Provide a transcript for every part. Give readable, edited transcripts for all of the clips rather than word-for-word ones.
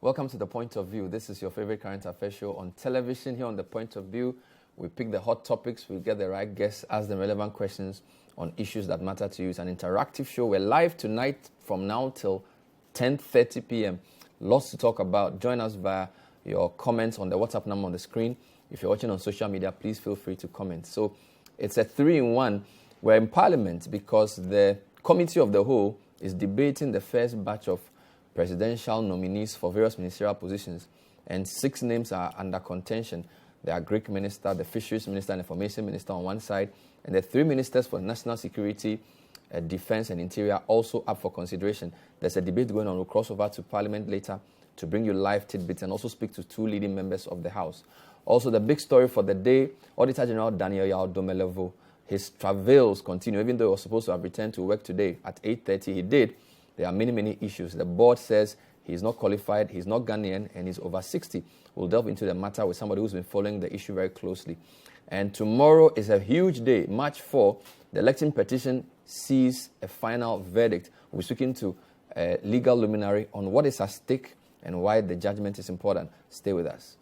Welcome to The Point of View. This is your favorite current affairs show on television. Here on The Point of View, we pick the hot topics, we get the right guests, ask them relevant questions on issues that matter to you. It's an interactive show. We're live tonight from now till 10:30 p.m. Lots to talk about. Join us via your comments on the WhatsApp number on the screen. If you're watching on social media, please feel free to comment. So it's a 3-in-1. We're in Parliament because the Committee of the Whole is debating the first batch of presidential nominees for various ministerial positions, and 6 names are under contention. The Agric Minister, the Fisheries Minister, and Information Minister on one side, and the 3 ministers for national security, defense, and interior also up for consideration. There's a debate going on. We'll cross over to Parliament later to bring you live tidbits and also speak to 2 leading members of the House. Also, the big story for the day, Auditor General Daniel Domelevo, his travails continue. Even though he was supposed to have returned to work today at 8:30, he did. There are many issues. The board says he's not qualified, he's not Ghanaian, and he's over 60. We'll delve into the matter with somebody who's been following the issue very closely. And tomorrow is a huge day, March 4. The election petition sees a final verdict. We'll be speaking to a legal luminary on what is at stake and why the judgment is important. Stay with us.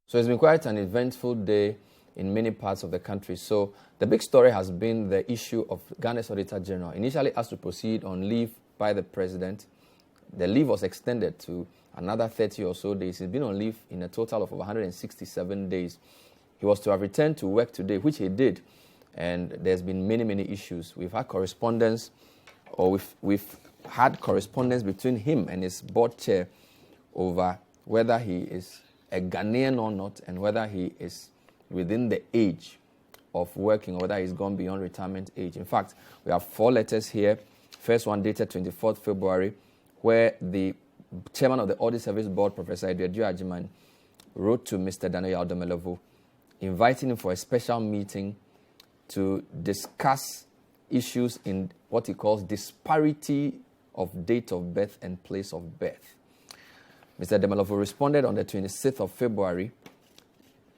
So it's been quite an eventful day in many parts of the country. So the big story has been the issue of Ghana's Auditor General. Initially asked to proceed on leave by the president. The leave was extended to another 30 or so days. He's been on leave in a total of 167 days. He was to have returned to work today, which he did. And there's been many issues. We've had correspondence, or we've had correspondence between him and his board chair over whether he is a Ghanaian or not, and whether he is within the age of working, or whether he's gone beyond retirement age. In fact, we have 4 letters here. First one dated 24th February, where the chairman of the Audit Service Board, Professor Eduardo Ajiman, wrote to Mr. Daniel Domelevo, inviting him for a special meeting to discuss issues in what he calls disparity of date of birth and place of birth. Mr. Domelevo responded on the 26th of February,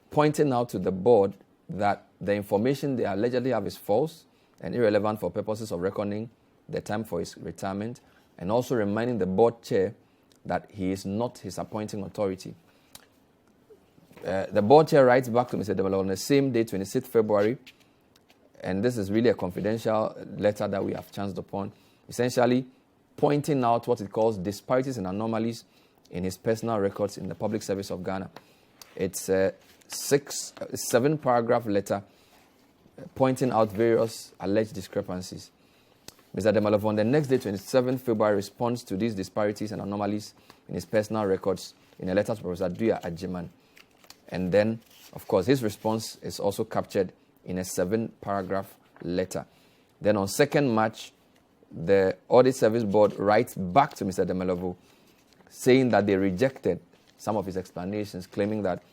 pointing out to the board that the information they allegedly have is false and irrelevant for purposes of reckoning the time for his retirement, and also reminding the board chair that he is not his appointing authority. The board chair writes back to Mr. Domelevo on the same day, 26th February, and this is really a confidential letter that we have chanced upon, essentially pointing out what it calls disparities and anomalies in his personal records in the public service of Ghana. It's a 7-paragraph letter pointing out various alleged discrepancies. Mr. Domelevo on the next day, 27th February, responds to these disparities and anomalies in his personal records in a letter to Professor Eduardo Ajiman. And then, of course, his response is also captured in a 7-paragraph letter. Then on 2nd March, the Audit Service Board writes back to Mr. Domelevo, saying that they rejected some of his explanations, claiming that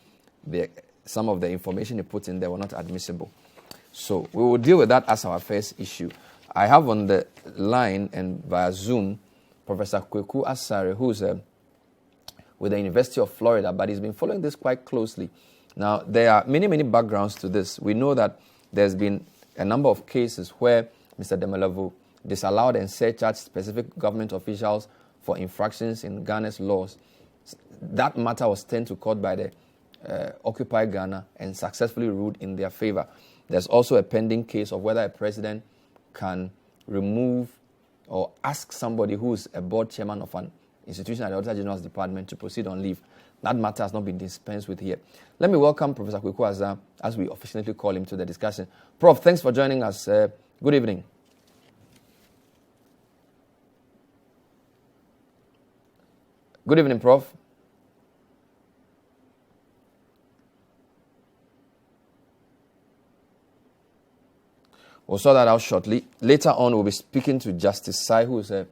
some of the information he put in there were not admissible. So we will deal with that as our first issue. I have on the line and via Zoom Professor Kweku Asare, who's with the University of Florida, but he's been following this quite closely. Now, there are many backgrounds to this. We know that there's been a number of cases where Mr. Domelevo disallowed and surcharged specific government officials for infractions in Ghana's laws. That matter was taken to court by the Occupy Ghana and successfully ruled in their favor. There's also a pending case of whether a president can remove or ask somebody who is a board chairman of an institution at the Auditor General's Department to proceed on leave. That matter has not been dispensed with here. Let me welcome Professor Kweku Asare, as we officially call him, to the discussion. Prof, thanks for joining us. Good evening. Good evening, Prof. We'll sort that out shortly. Later on, we'll be speaking to Justice Sai, who is a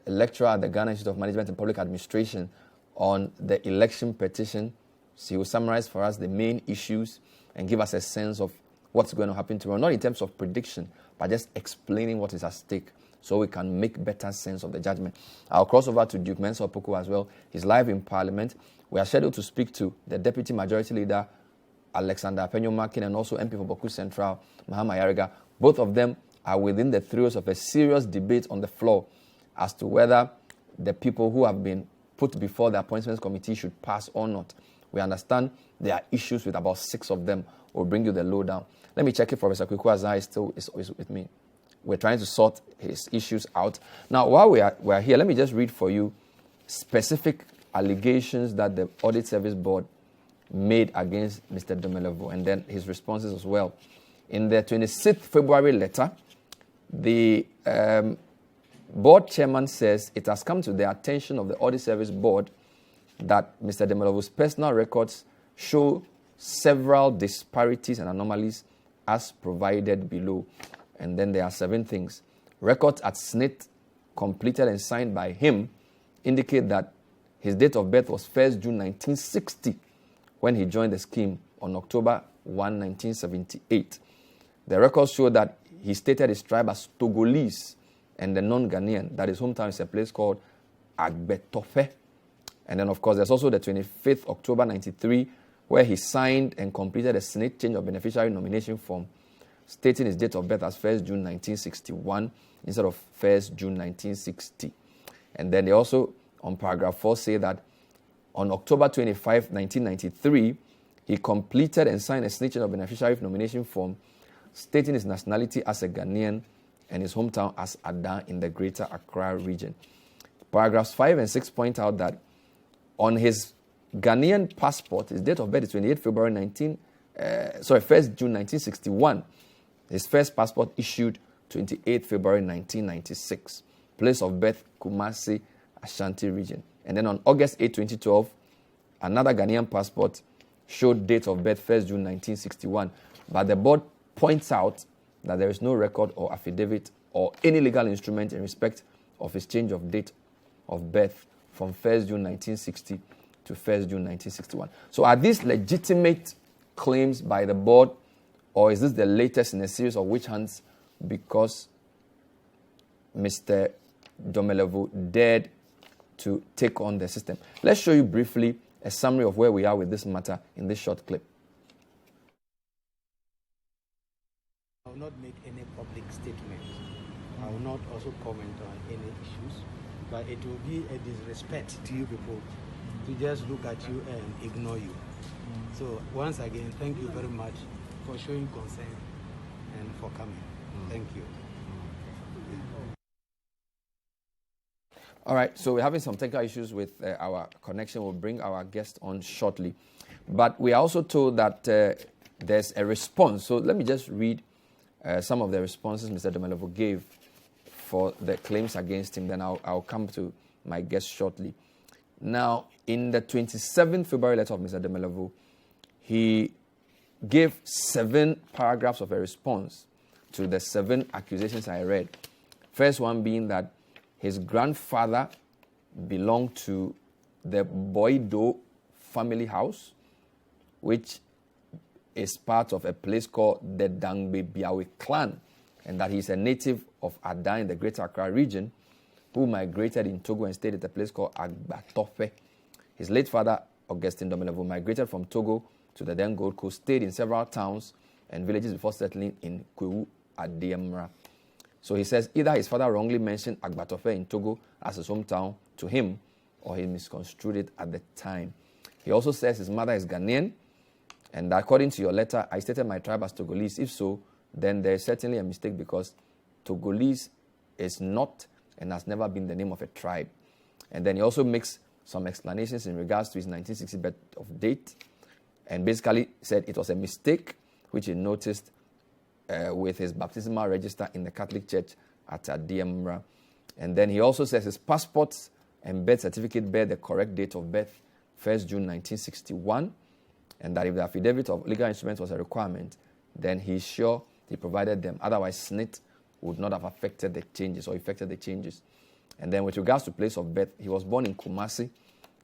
lecturer at the Ghana Institute of Management and Public Administration, on the election petition. So he will summarize for us the main issues and give us a sense of what's going to happen tomorrow, not in terms of prediction, but just explaining what is at stake so we can make better sense of the judgment. I'll cross over to Duke Mensah Opoku as well. He's live in Parliament. We are scheduled to speak to the Deputy Majority Leader, Alexander Apenyo-Makin, and also MP for Boku Central, Mahama Yariga. Both of them are within the throes of a serious debate on the floor as to whether the people who have been put before the Appointments Committee should pass or not. We understand there are issues with about 6 of them. We'll bring you the lowdown. Let me check if Professor Kweku Azar is with me. We're trying to sort his issues out. Now, while we are here, let me just read for you specific allegations that the Audit Service Board made against Mr. Domelevo, and then his responses as well. In the 26th February letter, the board chairman says it has come to the attention of the Audit Service Board that Mr. Domelevo's personal records show several disparities and anomalies as provided below. And then there are 7 things. Records at SNIT completed and signed by him indicate that his date of birth was 1st June 1960 when he joined the scheme on October 1, 1978. The records show that he stated his tribe as Togolese and the non-Ghanaian, that his hometown is a place called Agbetofe. And then, of course, there's also the 25th October 93, where he signed and completed a SNIT change of beneficiary nomination form, stating his date of birth as 1st June 1961 instead of 1st June 1960. And then they also, on paragraph 4, say that on October 25, 1993, he completed and signed a SNIT change of beneficiary nomination form, stating his nationality as a Ghanaian and his hometown as Adan in the Greater Accra region. Paragraphs 5 and 6 point out that on his Ghanaian passport, his date of birth is 1st June 1961. His first passport issued 28 February 1996. Place of birth, Kumasi, Ashanti region. And then on August 8, 2012, another Ghanaian passport showed date of birth 1st June 1961. But the board points out that there is no record or affidavit or any legal instrument in respect of his change of date of birth from 1st June 1960 to 1st June 1961. So are these legitimate claims by the board, or is this the latest in a series of witch hunts because Mr. Domelevo dared to take on the system? Let's show you briefly a summary of where we are with this matter in this short clip. I will not make any public statement. I will not also comment on any issues, but it will be a disrespect to you people to just look at you and ignore you. So once again, thank you very much for showing concern and for coming. Thank you. All right, so we're having some technical issues with our connection. We'll bring our guest on shortly. But we are also told that there's a response. So let me just read some of the responses Mr. Domelevo gave for the claims against him. Then I'll come to my guest shortly. Now, in the 27th February letter of Mr. Domelevo, he gave 7 paragraphs of a response to the 7 accusations I read. First one being that his grandfather belonged to the Boido family house, which is part of a place called the Dangbe Biawe clan, and that he's a native of Adan in the Greater Accra region, who migrated in Togo and stayed at a place called Agbatofe. His late father, Augustine Domelevo, migrated from Togo to the then Gold Coast, stayed in several towns and villages before settling in Kwewu Adiemra. So he says either his father wrongly mentioned Agbatofe in Togo as his hometown to him, or he misconstrued it at the time. He also says his mother is Ghanaian, and according to your letter, I stated my tribe as Togolese. If so, then there is certainly a mistake, because Togolese is not and has never been the name of a tribe. And then he also makes some explanations in regards to his 1960 birth of date, and basically said it was a mistake which he noticed with his baptismal register in the Catholic Church at Adiemra. And then he also says his passports and birth certificate bear the correct date of birth, 1st June 1961, and that if the affidavit of legal instruments was a requirement, then he's sure He provided them. Otherwise, SNIT would not have affected the changes or affected the changes. And then with regards to place of birth, he was born in Kumasi,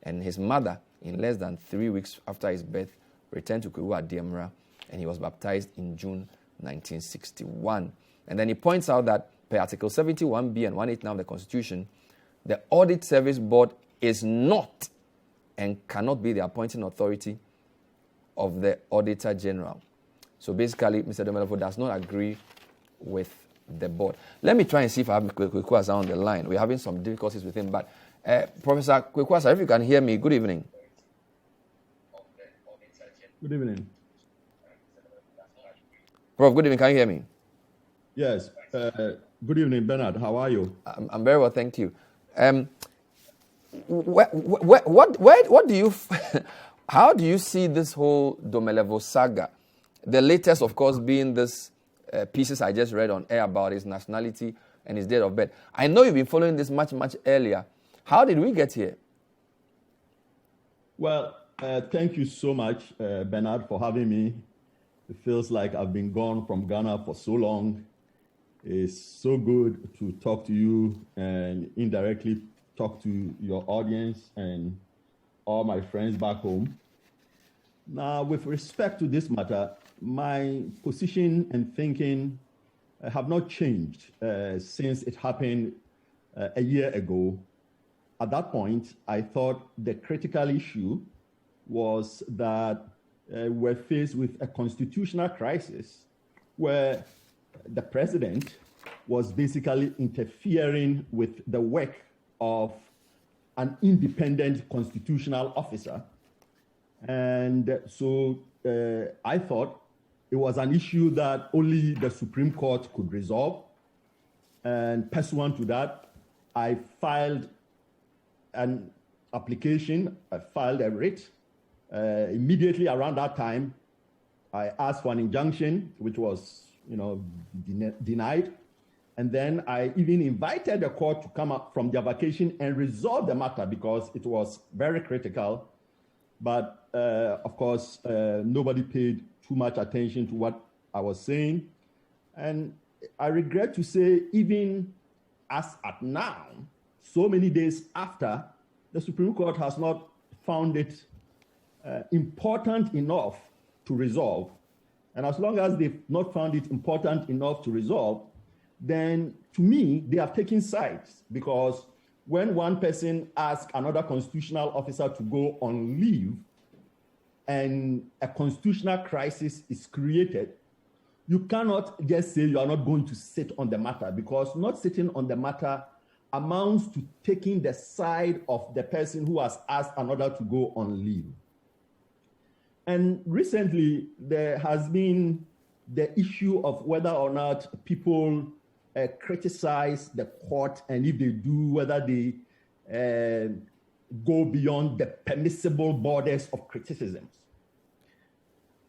and his mother, in less than 3 weeks after his birth, returned to Kuruwa Diemra, and he was baptized in June 1961. And then he points out that per Article 71B and 189 of the Constitution, the Audit Service Board is not and cannot be the appointing authority of the Auditor General. So basically, Mr. Domelevo does not agree with the board. Let me try and see if I have Kwekwasa on the line. We're having some difficulties with him, but Professor Kwekwasa, if you can hear me, good evening. Good evening. Prof, good evening. Can you hear me? Yes. Good evening, Bernard. How are you? I'm very well, thank you. What do you, how do you see this whole Domelevo saga? The latest, of course, being this pieces I just read on air about his nationality and his date of birth. I know you've been following this much earlier. How did we get here? Well, thank you so much, Bernard, for having me. It feels like I've been gone from Ghana for so long. It's so good to talk to you and indirectly talk to your audience and all my friends back home. Now, with respect to this matter, my position and thinking have not changed since it happened a year ago. At that point, I thought the critical issue was that we're faced with a constitutional crisis where the president was basically interfering with the work of an independent constitutional officer. And so I thought it was an issue that only the Supreme Court could resolve. And pursuant to that, I filed an application, I filed a writ. Immediately around that time, I asked for an injunction, which was, denied. And then I even invited the court to come up from their vacation and resolve the matter because it was very critical. But of course, nobody paid too much attention to what I was saying. And I regret to say, even as at now, so many days after, the Supreme Court has not found it important enough to resolve. And as long as they've not found it important enough to resolve, then to me, they have taken sides, because when one person asks another constitutional officer to go on leave and a constitutional crisis is created, you cannot just say you are not going to sit on the matter, because not sitting on the matter amounts to taking the side of the person who has asked another to go on leave. And recently, there has been the issue of whether or not people criticize the court, and if they do, whether they go beyond the permissible borders of criticisms.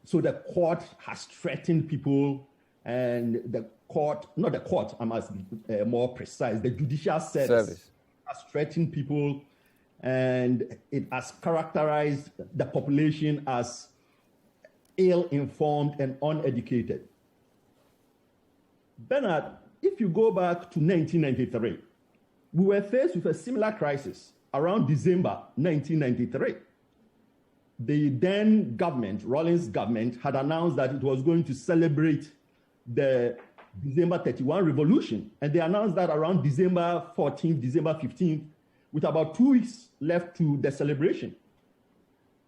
So the court has threatened people, and the court, not the court, I must be more precise, the judicial service has threatened people, and it has characterized the population as ill-informed and uneducated. Bernard, if you go back to 1993, we were faced with a similar crisis around December 1993. The then government, Rawlings government, had announced that it was going to celebrate the December 31 revolution. And they announced that around December 14th, December 15th, with about 2 weeks left to the celebration.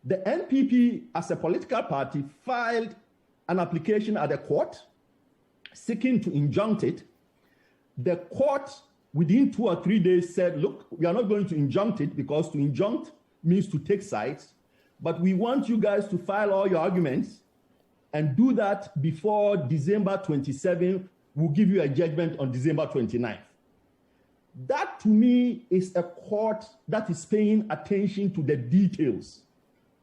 The NPP, as a political party, filed an application at the court seeking to injunct it. The court, within 2 or 3 days, said, look, we are not going to injunct it, because to injunct means to take sides, but we want you guys to file all your arguments and do that before December 27th. We'll give you a judgment on December 29th. That, to me, is a court that is paying attention to the details.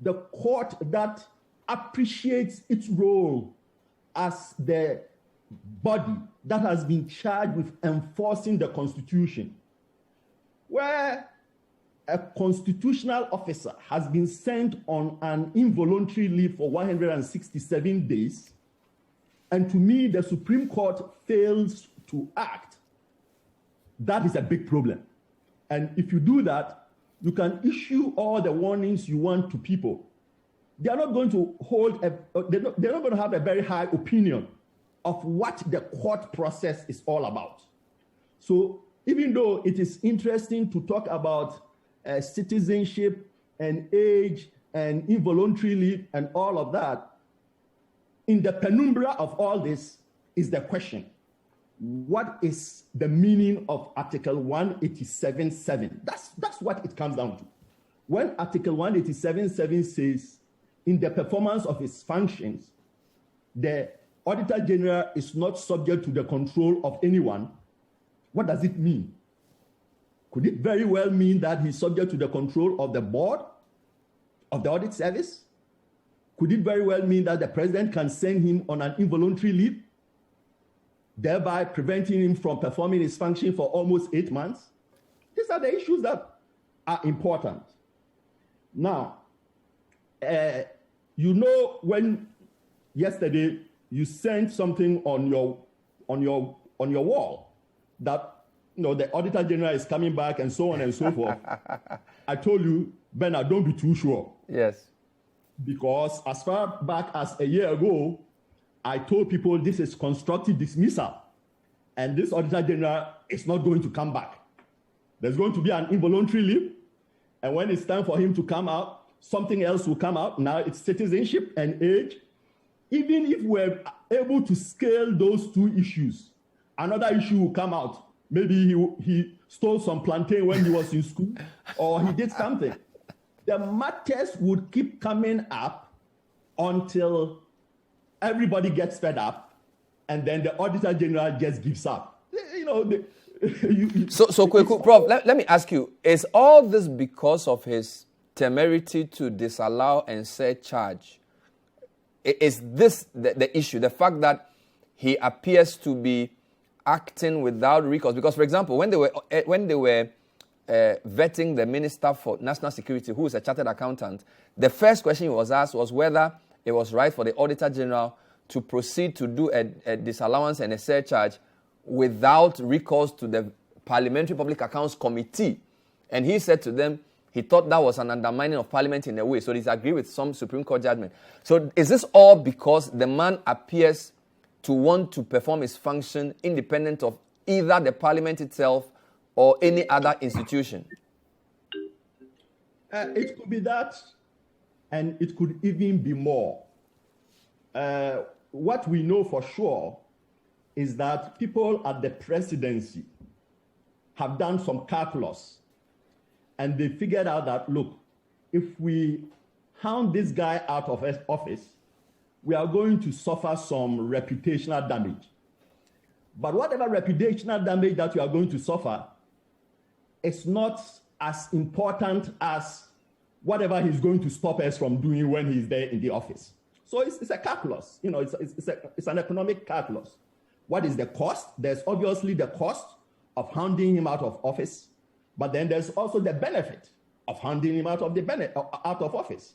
The court that appreciates its role as the body that has been charged with enforcing the Constitution, where a constitutional officer has been sent on an involuntary leave for 167 days, and to me, the Supreme Court fails to act, that is a big problem. And if you do that, you can issue all the warnings you want to people. They are not going to they're not going to have a very high opinion of what the court process is all about. So even though it is interesting to talk about citizenship and age and involuntary leave and all of that, in the penumbra of all this is the question: what is the meaning of Article 187.7? That's what it comes down to. When Article 187.7 says, in the performance of its functions, the Auditor General is not subject to the control of anyone, what does it mean? Could it very well mean that he's subject to the control of the board of the audit service? Could it very well mean that the president can send him on an involuntary leave, thereby preventing him from performing his function for almost 8 months? These are the issues that are important. Now, when yesterday you sent something on your wall that the Auditor General is coming back and so on and so forth, I told you, Bernard, don't be too sure. Yes. Because as far back as a year ago, I told people this is constructive dismissal, and this Auditor General is not going to come back. There's going to be an involuntary leave, and when it's time for him to come out, something else will come out. Now it's citizenship and age. Even if we're able to scale those two issues, another issue will come out. Maybe he stole some plantain when he was in school, or he did something. The matters would keep coming up until everybody gets fed up, and then the Auditor General just gives up. So Prof, let me ask you, is all this because of his temerity to disallow and set charge? Is this the issue, the fact that he appears to be acting without recourse? Because, for example, when they were vetting the Minister for National Security, who is a chartered accountant, the first question he was asked was whether it was right for the Auditor General to proceed to do a disallowance and a surcharge without recourse to the Parliamentary Public Accounts Committee. And he said to them, he thought that was an undermining of Parliament in a way. So he disagreed with some Supreme Court judgment. So is this all because the man appears to want to perform his function independent of either the Parliament itself or any other institution? It could be that, and it could even be more. What we know for sure is that people at the presidency have done some calculus, and they figured out that, look, if we hound this guy out of office, we are going to suffer some reputational damage. But whatever reputational damage that we are going to suffer is not as important as whatever he's going to stop us from doing when he's there in the office. So it's a calculus. It's an economic calculus. What is the cost? There's obviously the cost of hounding him out of office, but then there's also the benefit of hounding him out of office.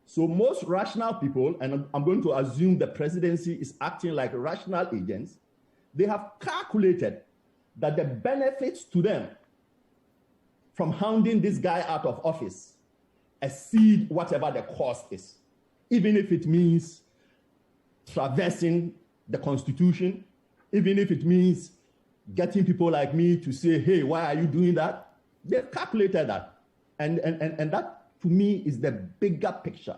So most rational people, and I'm going to assume the presidency is acting like rational agents, they have calculated that the benefits to them from hounding this guy out of office exceed whatever the cost is, even if it means traversing the Constitution, even if it means getting people like me to say, hey, why are you doing that? They've calculated that. And that, to me, is the bigger picture,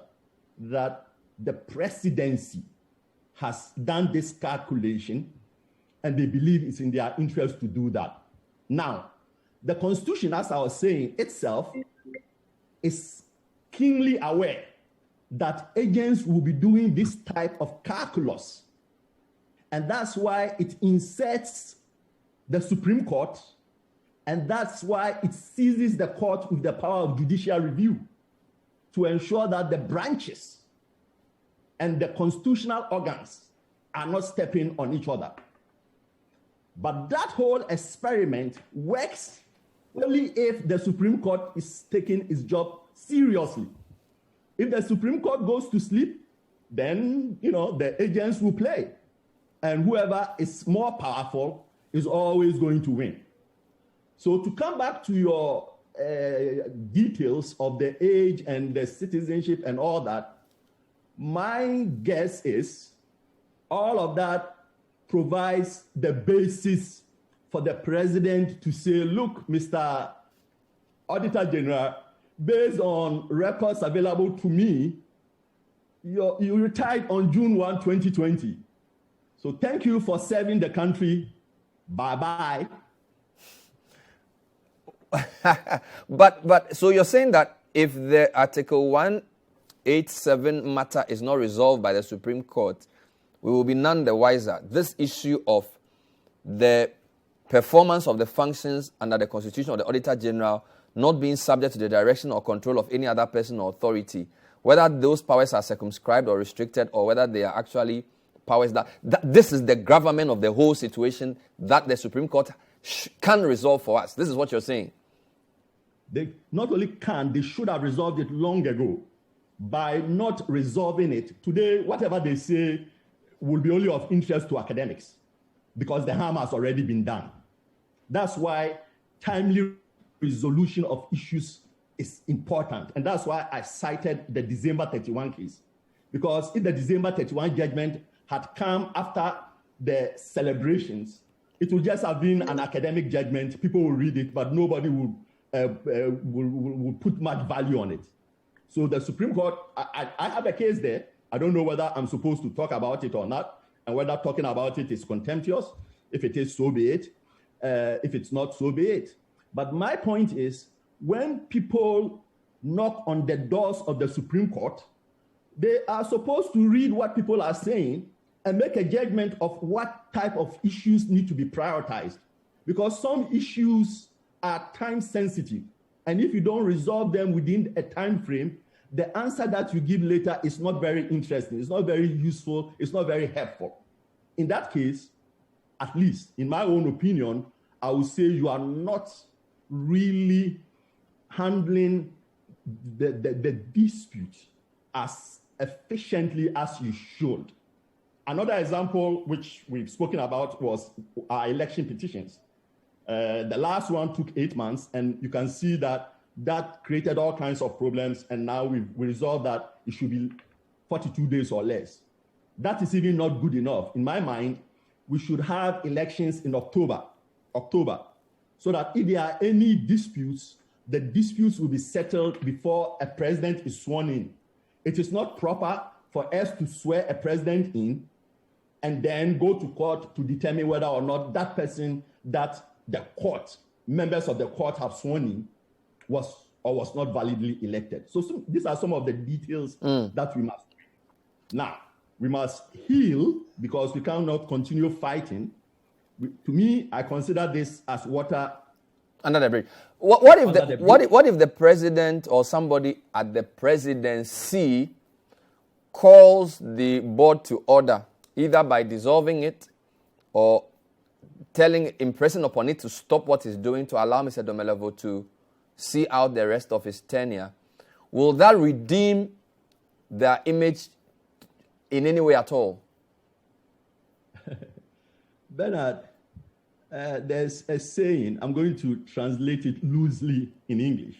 that the presidency has done this calculation and they believe it's in their interest to do that. Now, the Constitution, as I was saying, itself is keenly aware that agents will be doing this type of calculus. And that's why it inserts the Supreme Court, and that's why it seizes the court with the power of judicial review to ensure that the branches and the constitutional organs are not stepping on each other. But that whole experiment works only if the Supreme Court is taking its job seriously. If the Supreme Court goes to sleep, then, the agents will play. and whoever is more powerful is always going to win. So to come back to your details of the age and the citizenship and all that, my guess is all of that provides the basis for the president to say, look, Mr. Auditor General, based on records available to me, you retired on June 1, 2020. So thank you for serving the country. Bye-bye. But so you're saying that if the Article 187 matter is not resolved by the Supreme Court, we will be none the wiser. This issue of the performance of the functions under the Constitution of the Auditor General not being subject to the direction or control of any other person or authority, whether those powers are circumscribed or restricted, or whether they are actually powers that this is the gravamen of the whole situation that the Supreme Court can resolve for us. This is what you're saying. They not only can, they should have resolved it long ago. By not resolving it, today, whatever they say will be only of interest to academics because the harm has already been done. That's why timely resolution of issues is important. And that's why I cited the December 31 case. Because if the December 31 judgment had come after the celebrations, it would just have been an academic judgment. People will read it, but nobody would put much value on it. So the Supreme Court, I have a case there. I don't know whether I'm supposed to talk about it or not, and whether talking about it is contemptuous. If it is, so be it. If it's not, so be it. But my point is, when people knock on the doors of the Supreme Court, they are supposed to read what people are saying and make a judgment of what type of issues need to be prioritized. Because some issues are time sensitive. And if you don't resolve them within a time frame, the answer that you give later is not very interesting. It's not very useful. It's not very helpful. In that case, at least in my own opinion, I would say you are not really handling the dispute as efficiently as you should. Another example which we've spoken about was our election petitions. The last one took 8 months, and you can see that created all kinds of problems, and now we resolved that it should be 42 days or less. That is even not good enough. In my mind, we should have elections in October, so that if there are any disputes, the disputes will be settled before a president is sworn in. It is not proper for us to swear a president in and then go to court to determine whether or not that person that the court, members of the court have sworn in, was or was not validly elected. So these are some of the details that we must do. Now, we must heal because we cannot continue fighting. To me, I consider this as water under the bridge. What if the president or somebody at the presidency calls the board to order, either by dissolving it or impressing upon it to stop what it's doing to allow Mr. Domelevo to see out the rest of his tenure? Will that redeem their image in any way at all? Bernard, there's a saying, I'm going to translate it loosely in English.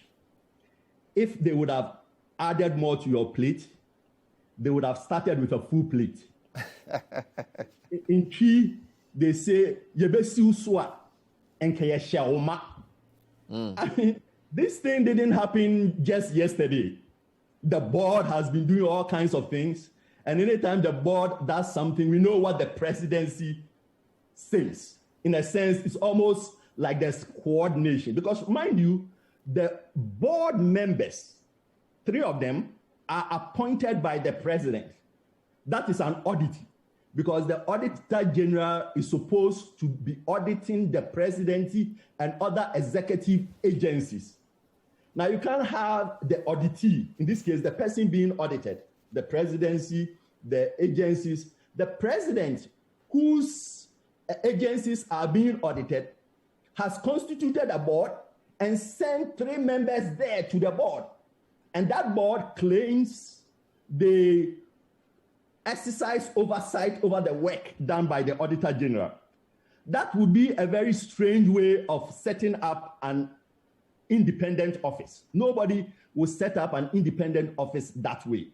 If they would have added more to your plate, they would have started with a full plate. In Chi, they say, Yebesi uswa, enke yeshaoma. I mean, this thing didn't happen just yesterday. The board has been doing all kinds of things. And anytime the board does something, we know what the presidency says. In a sense, it's almost like there's coordination. Because mind you, the board members, 3 of them, are appointed by the president. That is an audit. Because the Auditor General is supposed to be auditing the presidency and other executive agencies. Now, you can't have the auditee, in this case, the person being audited, the presidency, the agencies, the president whose agencies are being audited has constituted a board and sent 3 members there to the board. And that board claims they exercise oversight over the work done by the Auditor General. That would be a very strange way of setting up an independent office. Nobody will set up an independent office that way.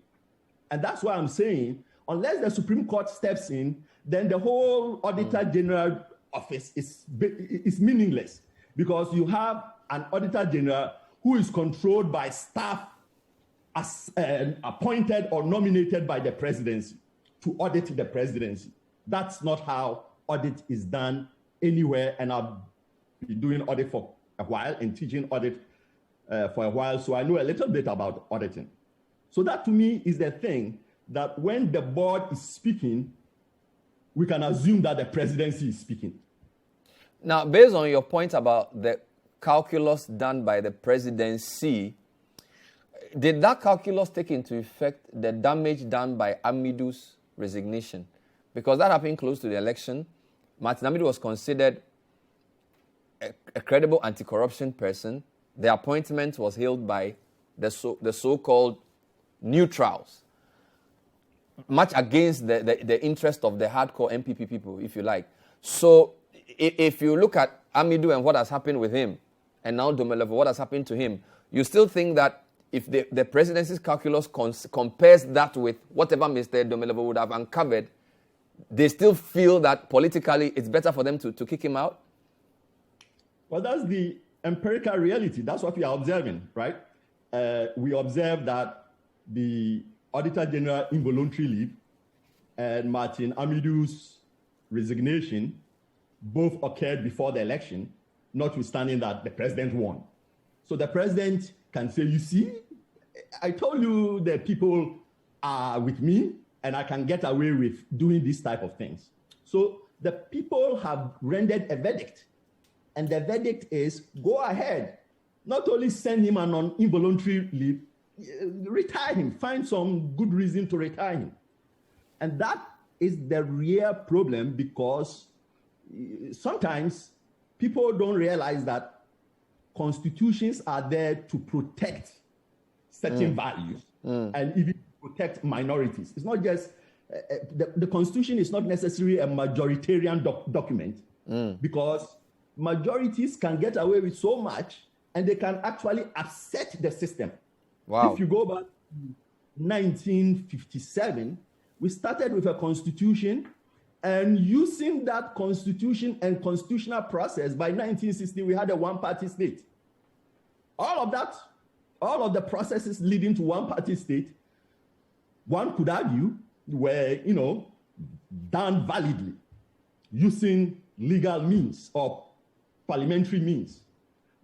And that's why I'm saying, unless the Supreme Court steps in, then the whole Auditor General office is meaningless, because you have an Auditor General who is controlled by staff as appointed or nominated by the presidency to audit the presidency. That's not how audit is done anywhere, and I've been doing audit for a while and teaching audit for a while, so I know a little bit about auditing. So that to me is the thing, that when the board is speaking, we can assume that the presidency is speaking. Now, based on your point about the calculus done by the presidency, did that calculus take into effect the damage done by Amidu's resignation? Because that happened close to the election. Martin Amidu was considered a credible anti-corruption person. The appointment was hailed by the so-called neutrals, much against the interest of the hardcore MPP people, if you like. So if you look at Amidu and what has happened with him, and now Domelevo, what has happened to him, you still think that if the presidency's calculus compares that with whatever Mr. Domelevo would have uncovered, they still feel that politically it's better for them to kick him out? Well, that's the empirical reality. That's what we are observing, right? We observe that the Auditor General involuntary leave and Martin Amidu's resignation both occurred before the election, notwithstanding that the president won. So the president can say, you see, I told you the people are with me and I can get away with doing these type of things. So the people have rendered a verdict, and the verdict is go ahead, not only send him on involuntary leave, retire him, find some good reason to retire him. And that is the real problem, because sometimes people don't realize that constitutions are there to protect certain values and even protect minorities. It's not just, the Constitution is not necessarily a majoritarian document, because majorities can get away with so much and they can actually upset the system. Wow. If you go back to 1957, we started with a constitution, and using that constitution and constitutional process, by 1960, we had a one-party state. All of that, all of the processes leading to one-party state, one could argue were, done validly using legal means or parliamentary means.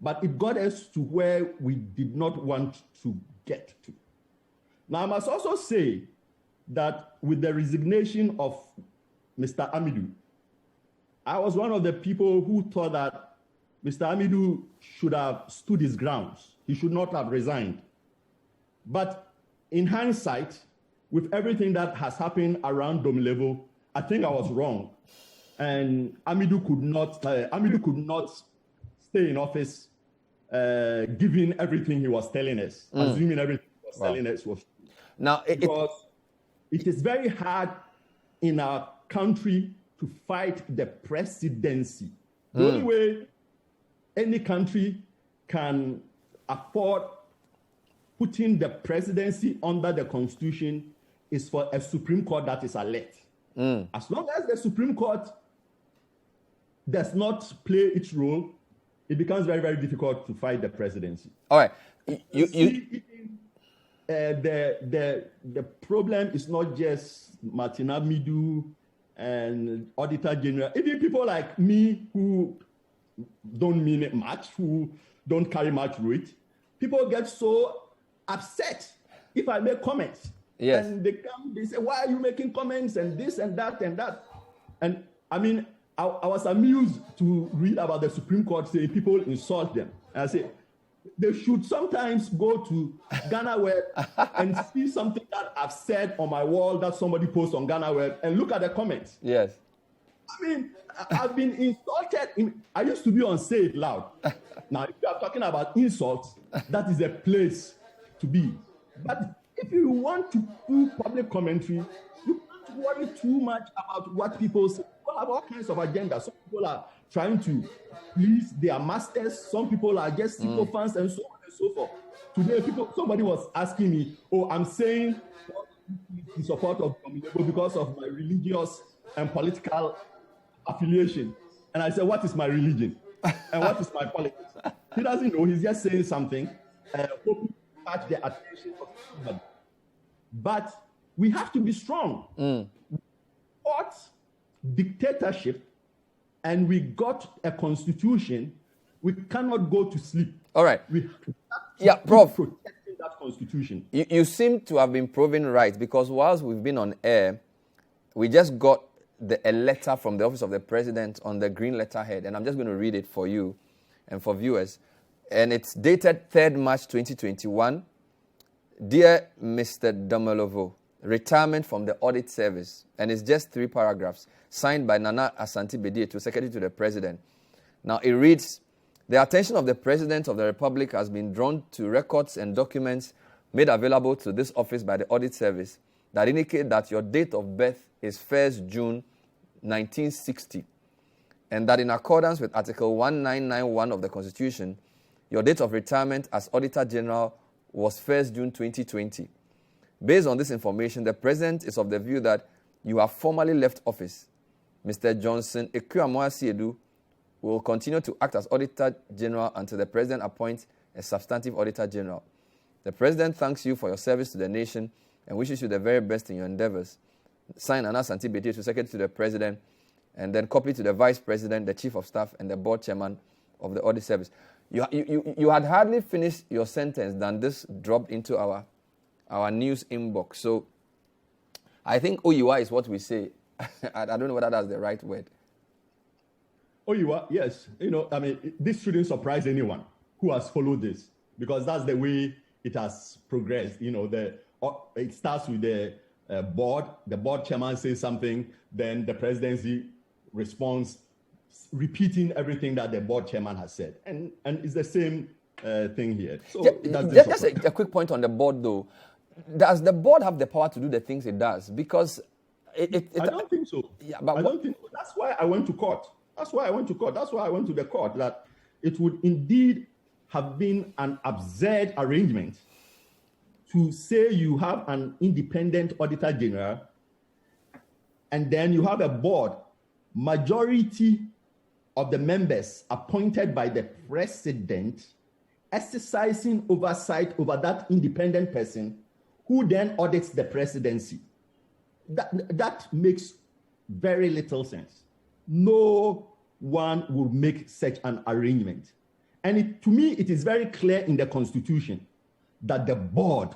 But it got us to where we did not want to get to. Now, I must also say that with the resignation of Mr. Amidu, I was one of the people who thought that Mr. Amidu should have stood his grounds. He should not have resigned. But in hindsight, with everything that has happened around Domelevo, I think I was wrong. And Amidu could not stay in office, given everything he was telling us, assuming everything he was telling us was true. Now, because it is very hard in our country to fight the presidency. The only way any country can afford putting the presidency under the Constitution is for a Supreme Court that is alert. As long as the Supreme Court does not play its role, it becomes very, very difficult to fight the presidency. All right. The problem is not just Martin Amidu and Auditor General. Even people like me who don't mean it much, who don't carry much weight, people get so upset if I make comments. Yes. And they say, why are you making comments and this and that and that? And I mean, I was amused to read about the Supreme Court saying people insult them. And I say, they should sometimes go to Ghana Web and see something that I've said on my wall that somebody posts on Ghana Web and look at the comments. Yes. I mean, I've been insulted. I used to be on Say It Loud. Now, if you are talking about insults, that is a place to be. But if you want to do public commentary, you worry too much about what people say. People have all kinds of agendas. Some people are trying to please their masters. Some people are just sycophants and so on and so forth. Today, somebody was asking me, "Oh, I'm saying in support of Domelevo because of my religious and political affiliation." And I said, "What is my religion? And what is my politics?" He doesn't know. He's just saying something, hoping to catch the attention of somebody. But we have to be strong. Fought dictatorship, and we got a constitution. We cannot go to sleep. All right. We have to Prof. protecting that constitution. You seem to have been proven right, because whilst we've been on air, we just got a letter from the office of the president on the green letterhead, and I'm just going to read it for you and for viewers. And it's dated 3rd March 2021. Dear Mr. Domelevo, retirement from the audit service. And it's just 3 paragraphs, signed by Nana Asante Bedieto, Secretary to the President. Now it reads, the attention of the President of the Republic has been drawn to records and documents made available to this office by the audit service that indicate that your date of birth is 1st June 1960, and that in accordance with Article 1991 of the Constitution, your date of retirement as Auditor General was 1st June 2020. Based on this information, the President is of the view that you have formally left office. Mr. Johnson Ekuamoa-Siedu will continue to act as Auditor General until the President appoints a substantive Auditor General. The President thanks you for your service to the nation and wishes you the very best in your endeavors. Sign Nana Asante Bedieto, Secretary to the President, and then copy to the Vice President, the Chief of Staff, and the Board Chairman of the Audit Service. You had hardly finished your sentence than this dropped into our news inbox. So I think OUI is what we say. I don't know whether that's the right word. OUI, yes. This shouldn't surprise anyone who has followed this, because that's the way it has progressed. It starts with the board. The board chairman says something, then the presidency responds, repeating everything that the board chairman has said. And it's the same thing here. So just a quick point on the board, though. Does the board have the power to do the things it does? Because I don't think so. Yeah, but I don't think so. That's why I went to court. That's why I went to the court, that it would indeed have been an absurd arrangement to say you have an independent Auditor General and then you have a board, majority of the members appointed by the President, exercising oversight over that independent person who then audits the presidency. That makes very little sense. No one would make such an arrangement. And to me, it is very clear in the Constitution that the board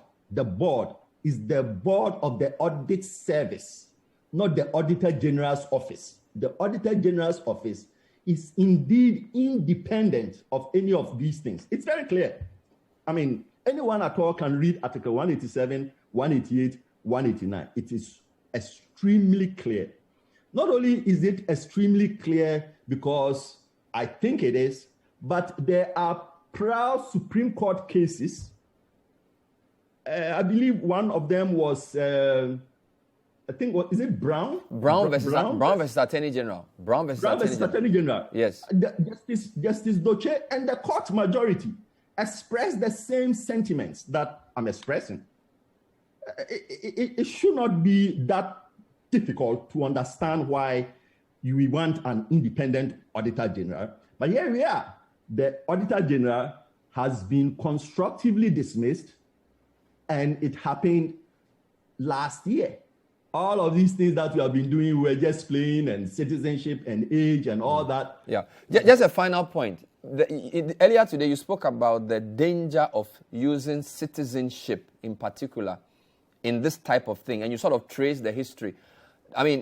is the board of the audit service, not the Auditor General's office. The Auditor General's office is indeed independent of any of these things. It's very clear. Anyone at all can read Article 187, 188, 189. It is extremely clear. Not only is it extremely clear because I think it is, but there are proud Supreme Court cases. I believe one of them was, is it Brown? Brown versus Attorney General. Brown versus Attorney General. Yes. Justice Doche and the court majority expressed the same sentiments that I'm expressing. It should not be that difficult to understand why we want an independent Auditor General. But here we are. The Auditor General has been constructively dismissed, and it happened last year. All of these things that we have been doing, we're just playing, and citizenship and age and all that. Yeah. Just a final point. Earlier today, you spoke about the danger of using citizenship in particular in this type of thing, and you sort of trace the history.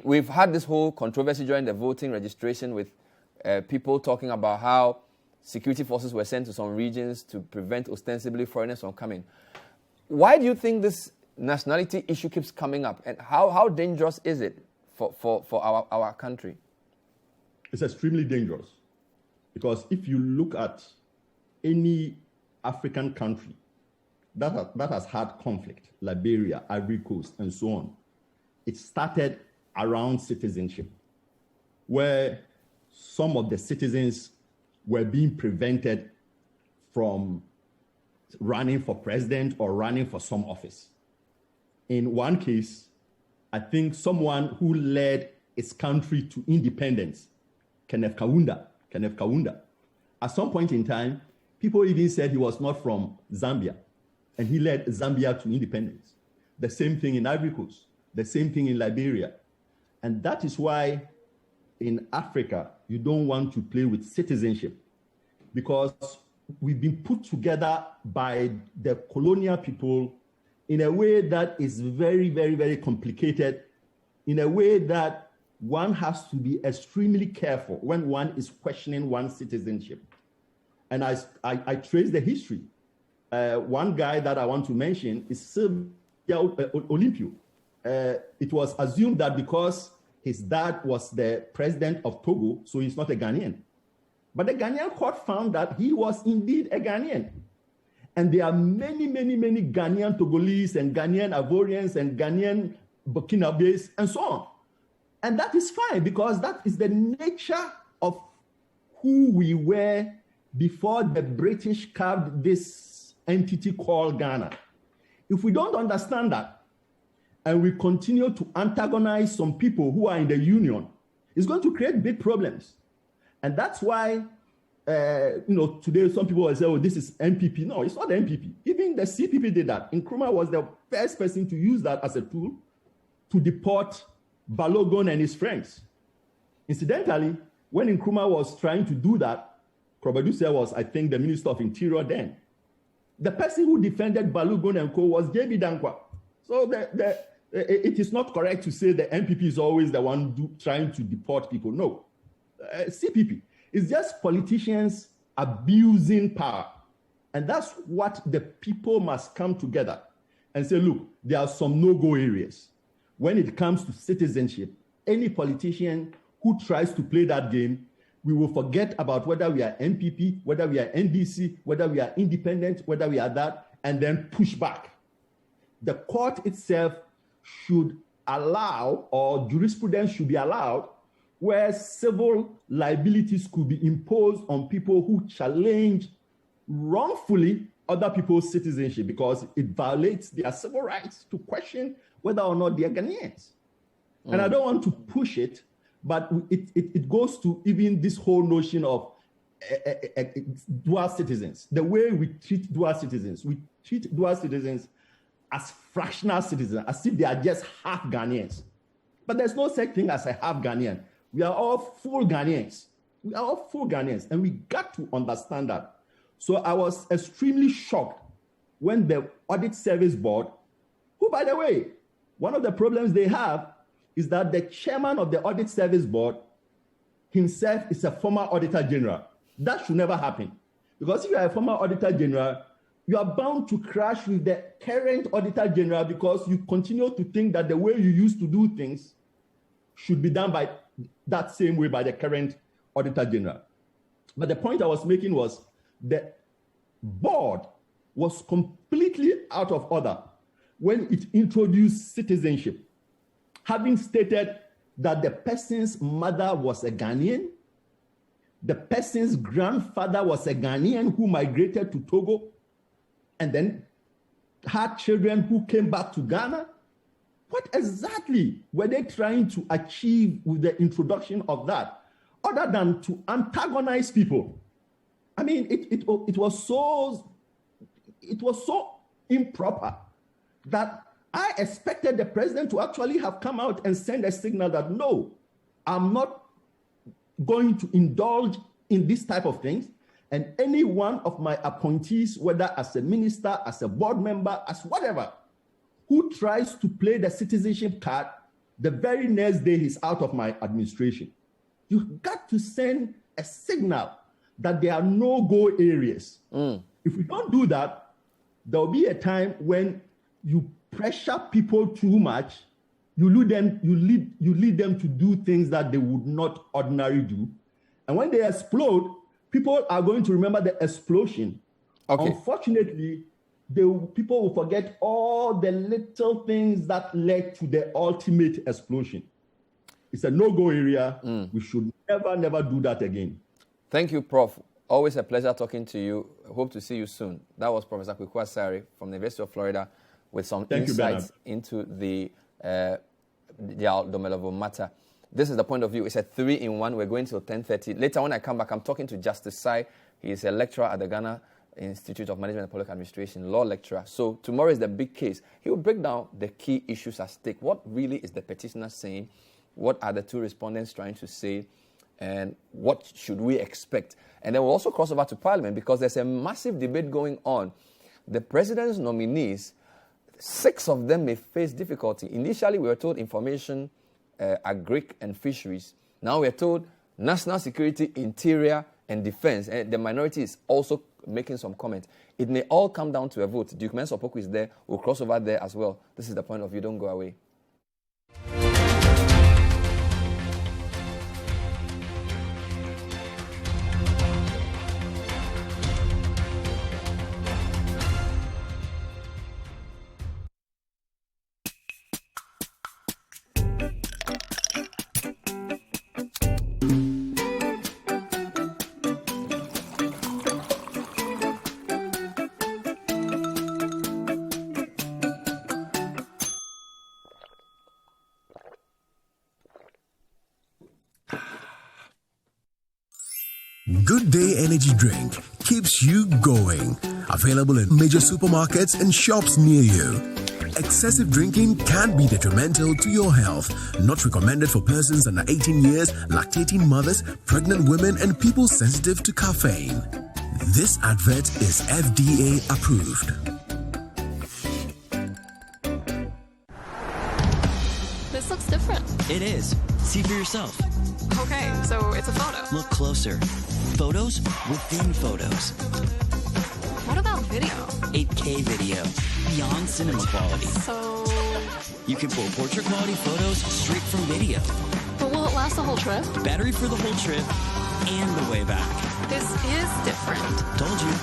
We've had this whole controversy during the voting registration with people talking about how security forces were sent to some regions to prevent ostensibly foreigners from coming. Why do you think this nationality issue keeps coming up, and how dangerous is it for our country? It's extremely dangerous, because if you look at any African country that has had conflict, Liberia, Ivory Coast, and so on, it started around citizenship, where some of the citizens were being prevented from running for president or running for some office. In one case, I think someone who led its country to independence, Kenneth Kaunda. At some point in time, people even said he was not from Zambia, and he led Zambia to independence. The same thing in Ivory Coast, the same thing in Liberia. And that is why in Africa, you don't want to play with citizenship, because we've been put together by the colonial people in a way that is very, very, very complicated, in a way that one has to be extremely careful when one is questioning one's citizenship. And I trace the history. One guy that I want to mention is Sylvia Olympio. It was assumed that because his dad was the president of Togo, so he's not a Ghanaian. But the Ghanaian court found that he was indeed a Ghanaian. And there are many, many, many Ghanaian Togolese and Ghanaian Ivorians and Ghanaian Burkinabes and so on. And that is fine, because that is the nature of who we were before the British carved this entity called Ghana. If we don't understand that, and we continue to antagonize some people who are in the union, it's going to create big problems. And that's why, today some people will say, oh, this is MPP. No, it's not the MPP. Even the CPP did that. Nkrumah was the first person to use that as a tool to deport Balogun and his friends. Incidentally, when Nkrumah was trying to do that, Krobaduseh was, I think, the Minister of Interior then. The person who defended Balogun and co was J.B. Dankwa. So it is not correct to say the MPP is always the one trying to deport people. No. CPP is just politicians abusing power. And that's what the people must come together and say, look, there are some no-go areas. When it comes to citizenship, any politician who tries to play that game, we will forget about whether we are MPP, whether we are NDC, whether we are independent, whether we are that, and then push back. The court itself should allow, or jurisprudence should be allowed, where civil liabilities could be imposed on people who challenge wrongfully other people's citizenship, because it violates their civil rights to question whether or not they are Ghanaians. And I don't want to push it, but it goes to even this whole notion of dual citizens. The way we treat dual citizens, we treat dual citizens as fractional citizens, as if they are just half Ghanaians. But there's no such thing as a half Ghanaian. We are all full Ghanaians. We are all full Ghanaians, and we got to understand that. So I was extremely shocked when the Audit Service Board, who, by the way, one of the problems they have is that the chairman of the Audit Service Board himself is a former Auditor General. That should never happen. Because if you are a former Auditor General, you are bound to crash with the current Auditor General, because you continue to think that the way you used to do things should be done by that same way by the current Auditor General. But the point I was making was the board was completely out of order when it introduced citizenship, having stated that the person's mother was a Ghanaian, the person's grandfather was a Ghanaian who migrated to Togo and then had children who came back to Ghana. What exactly were they trying to achieve with the introduction of that, other than to antagonize people? I mean, it was so improper that I expected the president to actually have come out and send a signal that, no, I'm not going to indulge in this type of things. And any one of my appointees, whether as a minister, as a board member, as whatever, who tries to play the citizenship card, the very next day he's out of my administration. You've got to send a signal that there are no-go areas. If we don't do that, there will be a time when you pressure people too much, you lead them to do things that they would not ordinarily do. And when they explode, people are going to remember the explosion. Okay. Unfortunately, people will forget all the little things that led to the ultimate explosion. It's a no-go area. We should never do that again. Thank you, Prof. Always a pleasure talking to you. Hope to see you soon. That was Professor Kweku Asare from the University of Florida with some insights into the Domelevo matter. This is the point of view. It's a 3-in-1. We're going till 10:30. Later, when I come back, I'm talking to Justice Sai. He is a lecturer at the Ghana Institute of Management and Public Administration, law lecturer. So tomorrow is the big case. He will break down the key issues at stake. What really is the petitioner saying? What are the two respondents trying to say? And what should we expect? And then we'll also cross over to Parliament because there's a massive debate going on. The president's nominees, 6 of them may face difficulty. Initially, we were told information, agric and fisheries. Now we are told national security, interior, and defense. And the minority is also making some comments. It may all come down to a vote. Duke Mensah-Opoku is there. We'll cross over there as well. This is the point of view. Don't go away. Good Day Energy Drink keeps you going. Available in major supermarkets and shops near you. Excessive drinking can be detrimental to your health. Not recommended for persons under 18 years, lactating mothers, pregnant women, and people sensitive to caffeine. This advert is FDA approved. This looks different. It is. See for yourself. Okay, so it's a photo. Look closer. Photos within photos. What about video? 8K video. Beyond cinema quality. So... You can pull portrait quality photos straight from video. But will it last the whole trip? Battery for the whole trip and the way back. This is different. Told you.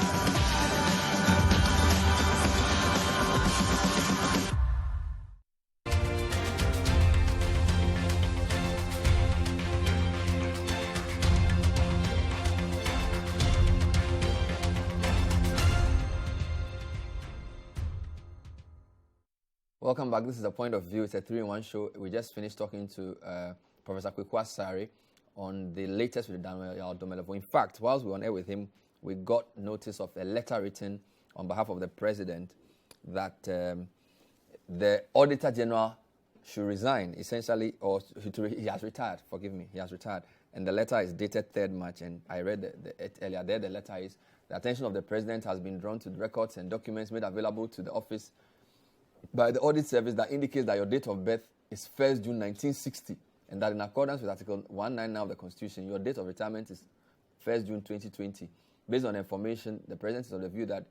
Welcome back. This is The Point of View. It's a 3-in-1 show. We just finished talking to Professor Kweku Asare on the latest with the Domelevo. In fact, whilst we were on air with him, we got notice of a letter written on behalf of the president that the Auditor General should resign, essentially, or he has retired. Forgive me, he has retired. And the letter is dated 3rd March, and I read it earlier. There, the letter is, the attention of the president has been drawn to the records and documents made available to the office by the audit service that indicates that your date of birth is 1st June 1960, and that in accordance with Article 199 of the Constitution, your date of retirement is 1st June 2020. Based on information, the president is of the view that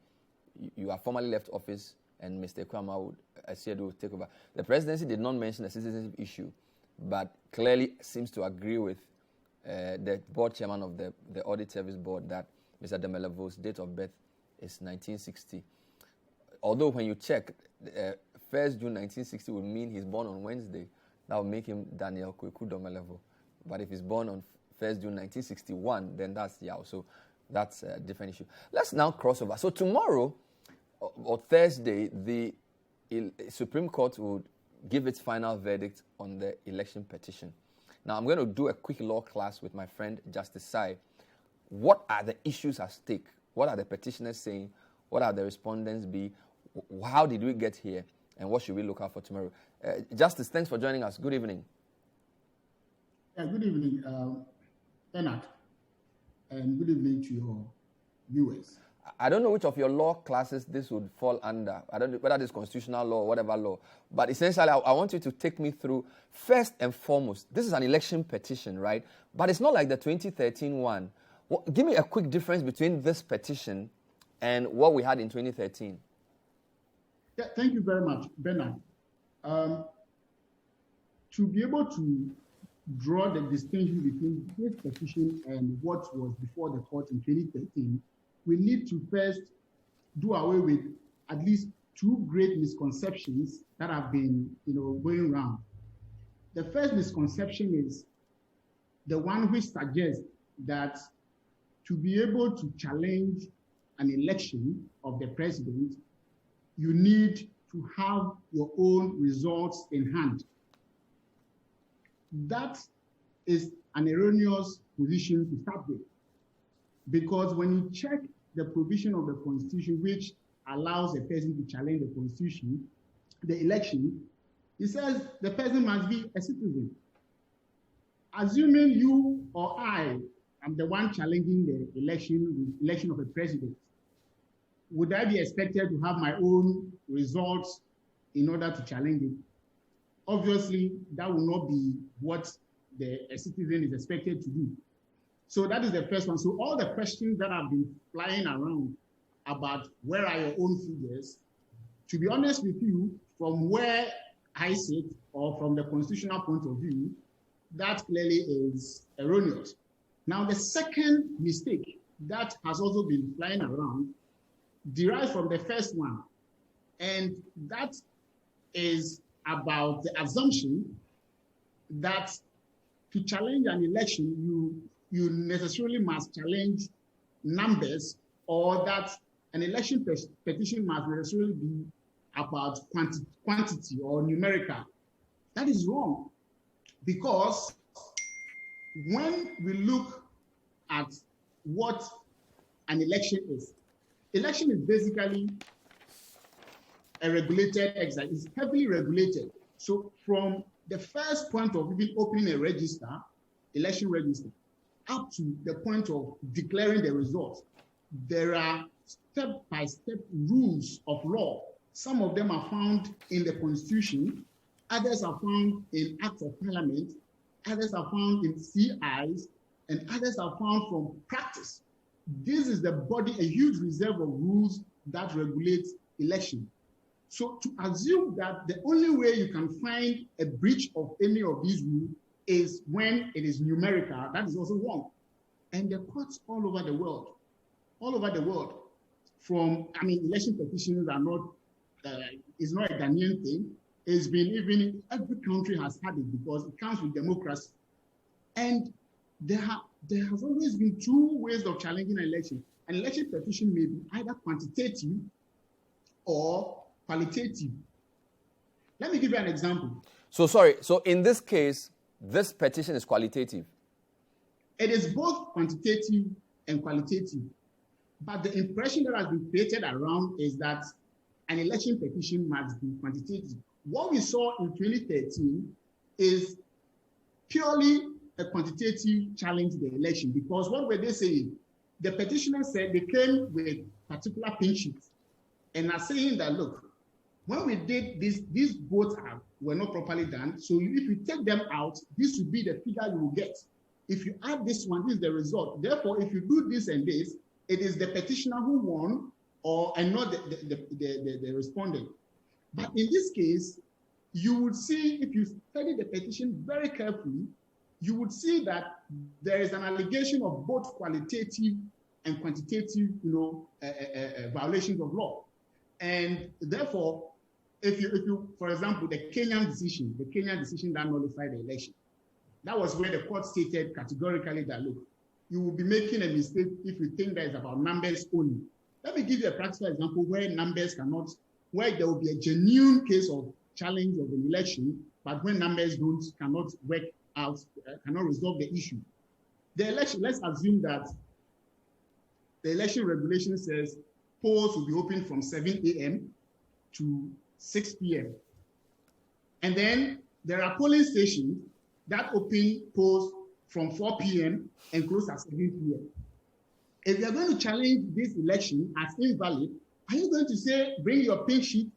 you have formally left office and Mr. Kwama would take over. The presidency did not mention the citizenship issue, but clearly seems to agree with the board chairman of the audit service board that Mr. Domelevo's date of birth is 1960. Although when you check, 1st June 1960 would mean he's born on Wednesday. That would make him Daniel Kweku Domelevo. But if he's born on 1st June 1961, then that's Yao. So that's a different issue. Let's now cross over. So tomorrow, or Thursday, the Supreme Court would give its final verdict on the election petition. Now, I'm going to do a quick law class with my friend Justice Sai. What are the issues at stake? What are the petitioners saying? What are the respondents be? How did we get here? And what should we look out for tomorrow? Justice, thanks for joining us. Good evening. Yeah, good evening, Bernard. And good evening to your viewers. I don't know which of your law classes this would fall under. I don't know whether it's constitutional law or whatever law. But essentially, I want you to take me through, first and foremost, this is an election petition, right? But it's not like the 2013 one. Give me a quick difference between this petition and what we had in 2013. Yeah, thank you very much, Bernard. To be able to draw the distinction between this petition and what was before the court in 2013, we need to first do away with at least two great misconceptions that have been, going around. The first misconception is the one which suggests that to be able to challenge an election of the president, you need to have your own results in hand. That is an erroneous position to start with, because when you check the provision of the Constitution which allows a person to challenge the Constitution, the election, it says the person must be a citizen. Assuming you or I am the one challenging the election of a president, would I be expected to have my own results in order to challenge it? Obviously, that will not be what a citizen is expected to do. So that is the first one. So all the questions that have been flying around about where are your own figures, to be honest with you, from where I sit or from the constitutional point of view, that clearly is erroneous. Now, the second mistake that has also been flying around derives from the first one, and that is about the assumption that to challenge an election, you necessarily must challenge numbers, or that an election petition must necessarily be about quantity or numerical. That is wrong, because when we look at what an election is basically a regulated exercise. It's heavily regulated. So from the first point of even opening a register, election register, up to the point of declaring the results, there are step-by-step rules of law. Some of them are found in the Constitution, others are found in Acts of Parliament, others are found in CIs, and others are found from practice. This is the body, a huge reserve of rules that regulate election. So to assume that the only way you can find a breach of any of these rules is when it is numerical, that is also wrong. And the courts all over the world, election petitions are not, it's not a Ghanaian thing. It's been even, every country has had it because it comes with democracy. And there has always been two ways of challenging an election. An election petition may be either quantitative or qualitative. Let me give you an example. So in this case, this petition is qualitative. It is both quantitative and qualitative. But the impression that has been created around is that an election petition must be quantitative. What we saw in 2013 is purely a quantitative challenge to the election, because what were they saying? The petitioners said they came with particular pin sheets and are saying that, look, when we did this, these votes were not properly done. So if you take them out, this will be the figure you will get. If you add this one, this is the result. Therefore, if you do this and this, it is the petitioner who won, and not the respondent. But in this case, you would see, if you study the petition very carefully, you would see that there is an allegation of both qualitative and quantitative, violations of law. And therefore, if you, for example, the Kenyan decision that nullified the election, that was where the court stated categorically that, look, you will be making a mistake if you think that it's about numbers only. Let me give you a practical example where numbers where there will be a genuine case of challenge of an election, but when numbers cannot work out, cannot resolve the issue. The election, let's assume that the election regulation says polls will be open from 7 a.m. to 6 p.m. And then there are polling stations that open polls from 4 p.m. and close at 7 p.m. If you're going to challenge this election as invalid, are you going to say, bring your pink sheet?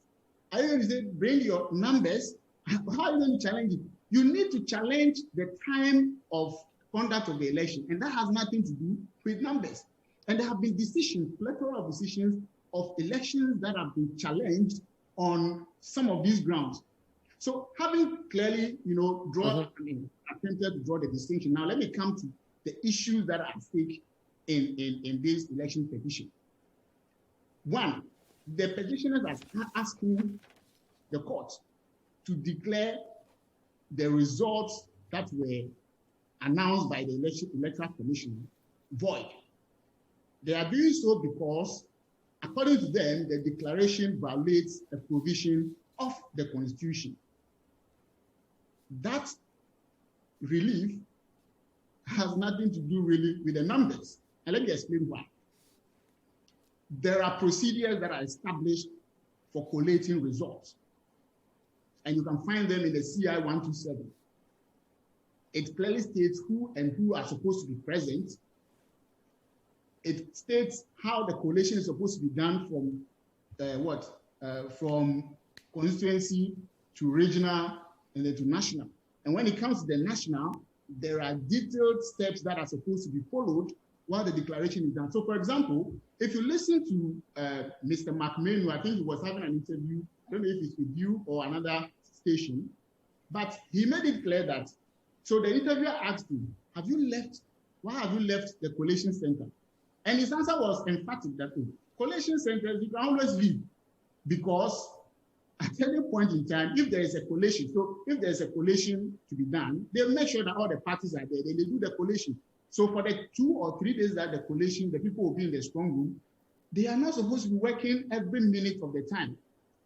Are you going to say, bring your numbers? How are you going to challenge it? You need to challenge the time of conduct of the election, and that has nothing to do with numbers. And there have been plethora of decisions of elections that have been challenged on some of these grounds. So having clearly, attempted to draw the distinction, now let me come to the issues that are at stake in this election petition. One, The petitioners are asking the court to declare the results that were announced by the Electoral Commission void. They are doing so because, according to them, the declaration violates a provision of the Constitution. That relief has nothing to do really with the numbers. And let me explain why. There are procedures that are established for collating results. And you can find them in the CI 127. It clearly states who and who are supposed to be present. It states how the collation is supposed to be done from from constituency to regional and then to national. And when it comes to the national, there are detailed steps that are supposed to be followed while the declaration is done. So, for example, if you listen to Mr. McMahon, I think he was having an interview, I don't know if it's with you or another station, but he made it clear that, so the interviewer asked him, why have you left the collation center? And his answer was emphatic that collation centers, you can always leave, because at any point in time, if there is a collation, so if there's a collation to be done, they'll make sure that all the parties are there, then they do the collation. So for the 2 or 3 days that the collation, the people will be in the strong room, they are not supposed to be working every minute of the time.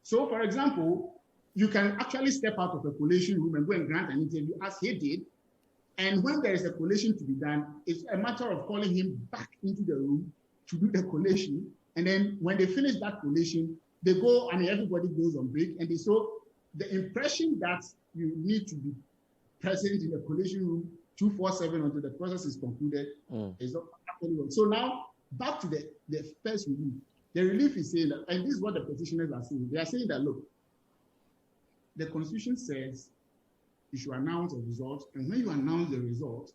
So for example, you can actually step out of a collation room and go and grant an interview as he did. And when there is a collation to be done, it's a matter of calling him back into the room to do the collation. And then when they finish that collation, they go and everybody goes on break. And so the impression that you need to be present in the collation room 247 until the process is concluded is not happening. So now back to the first relief. The relief is saying that, and this is what the petitioners are saying. They are saying that, look, the Constitution says you should announce a result, and when you announce the result,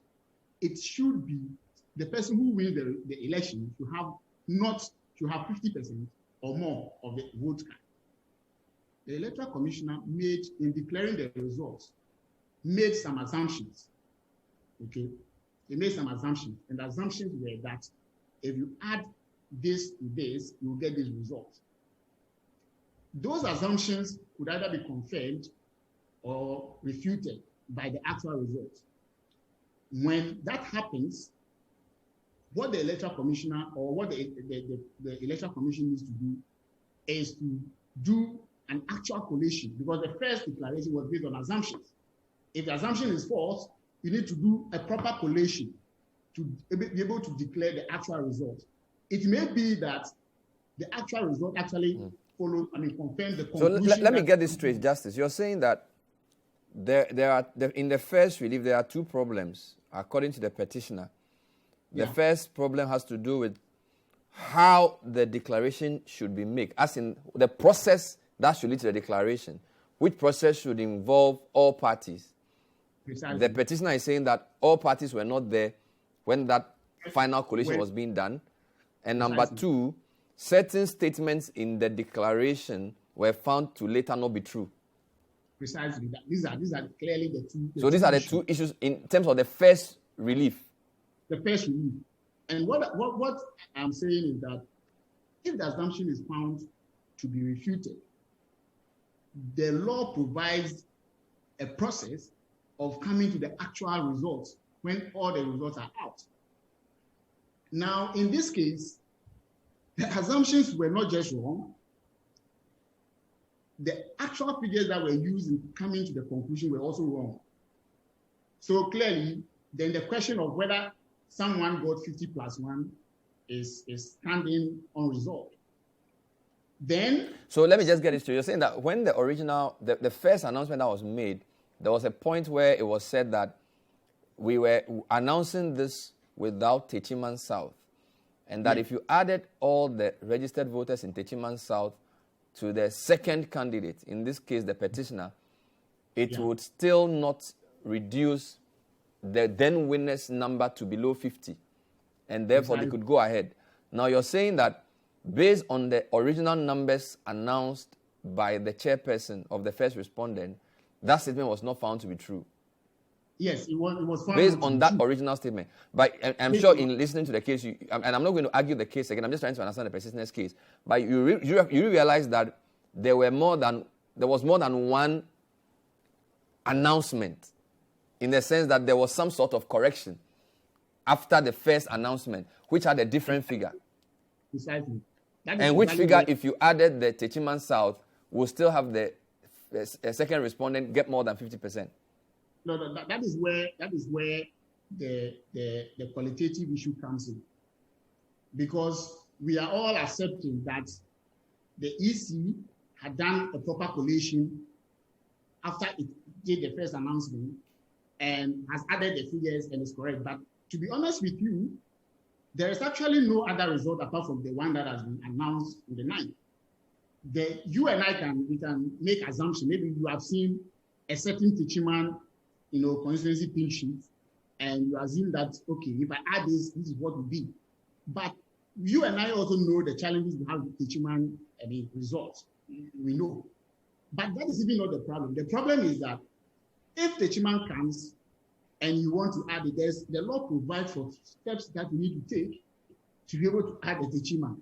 it should be the person who wins the election should have 50% or more of the vote count. The Electoral Commissioner made, in declaring the results, made some assumptions. Okay, they made some assumptions, and the assumptions were that if you add this to this, you will get this result. Those assumptions could either be confirmed or refuted by the actual results. When that happens, what the Electoral Commissioner or what the Electoral Commission needs to do is to do an actual collation, because the first declaration was based on assumptions. If the assumption is false, you need to do a proper collation to be able to declare the actual result. It may be that the actual result actually follows, confirms the conclusion. So let me get this straight, Justice. You're saying that in the first relief, there are 2 problems, according to the petitioner. The first problem has to do with how the declaration should be made, as in the process that should lead to the declaration, which process should involve all parties. Precisely. The petitioner is saying that all parties were not there when that final collation was being done. And number 2, certain statements in the declaration were found to later not be true. Precisely. These are clearly the 2. So these are the 2 issues in terms of the first relief. The first relief. And what I'm saying is that if the assumption is found to be refuted, the law provides a process of coming to the actual results when all the results are out. Now, in this case, the assumptions were not just wrong. The actual figures that were used in coming to the conclusion were also wrong. So clearly, then the question of whether someone got 50 plus 1 is standing unresolved. Then... So let me just get it straight. You're saying that when the original, the first announcement that was made, there was a point where it was said that we were announcing this without Techiman South, and that if you added all the registered voters in Techiman South to the second candidate, in this case the petitioner, it would still not reduce the then winners number to below 50, and therefore they could go ahead. Now you're saying that based on the original numbers announced by the chairperson of the first respondent, that statement was not found to be true. Yes, it was found based not to on be that true. original statement. But I'm Based sure on- in listening to the case, and I'm not going to argue the case again. I'm just trying to understand the persistence case. But you realize that there was more than one announcement, in the sense that there was some sort of correction after the first announcement, which had a different figure. Precisely. That is And which exactly figure, what- if you added the Techiman South, will still have the second respondent get more than 50%. No, that is where the qualitative issue comes in, because we are all accepting that the EC had done a proper collation after it did the first announcement and has added the figures and is correct. But to be honest with you, there is actually no other result apart from the one that has been announced in the 9th. You and I can make assumption. Maybe you have seen a certain Techiman, constituency pin sheet, and you assume that, okay, if I add this is what will be. But you and I also know the challenges we have with Techiman and the results. We know. But that is even not the problem. The problem is that if Techiman comes and you want to add it, the law provides for steps that you need to take to be able to add the Techiman.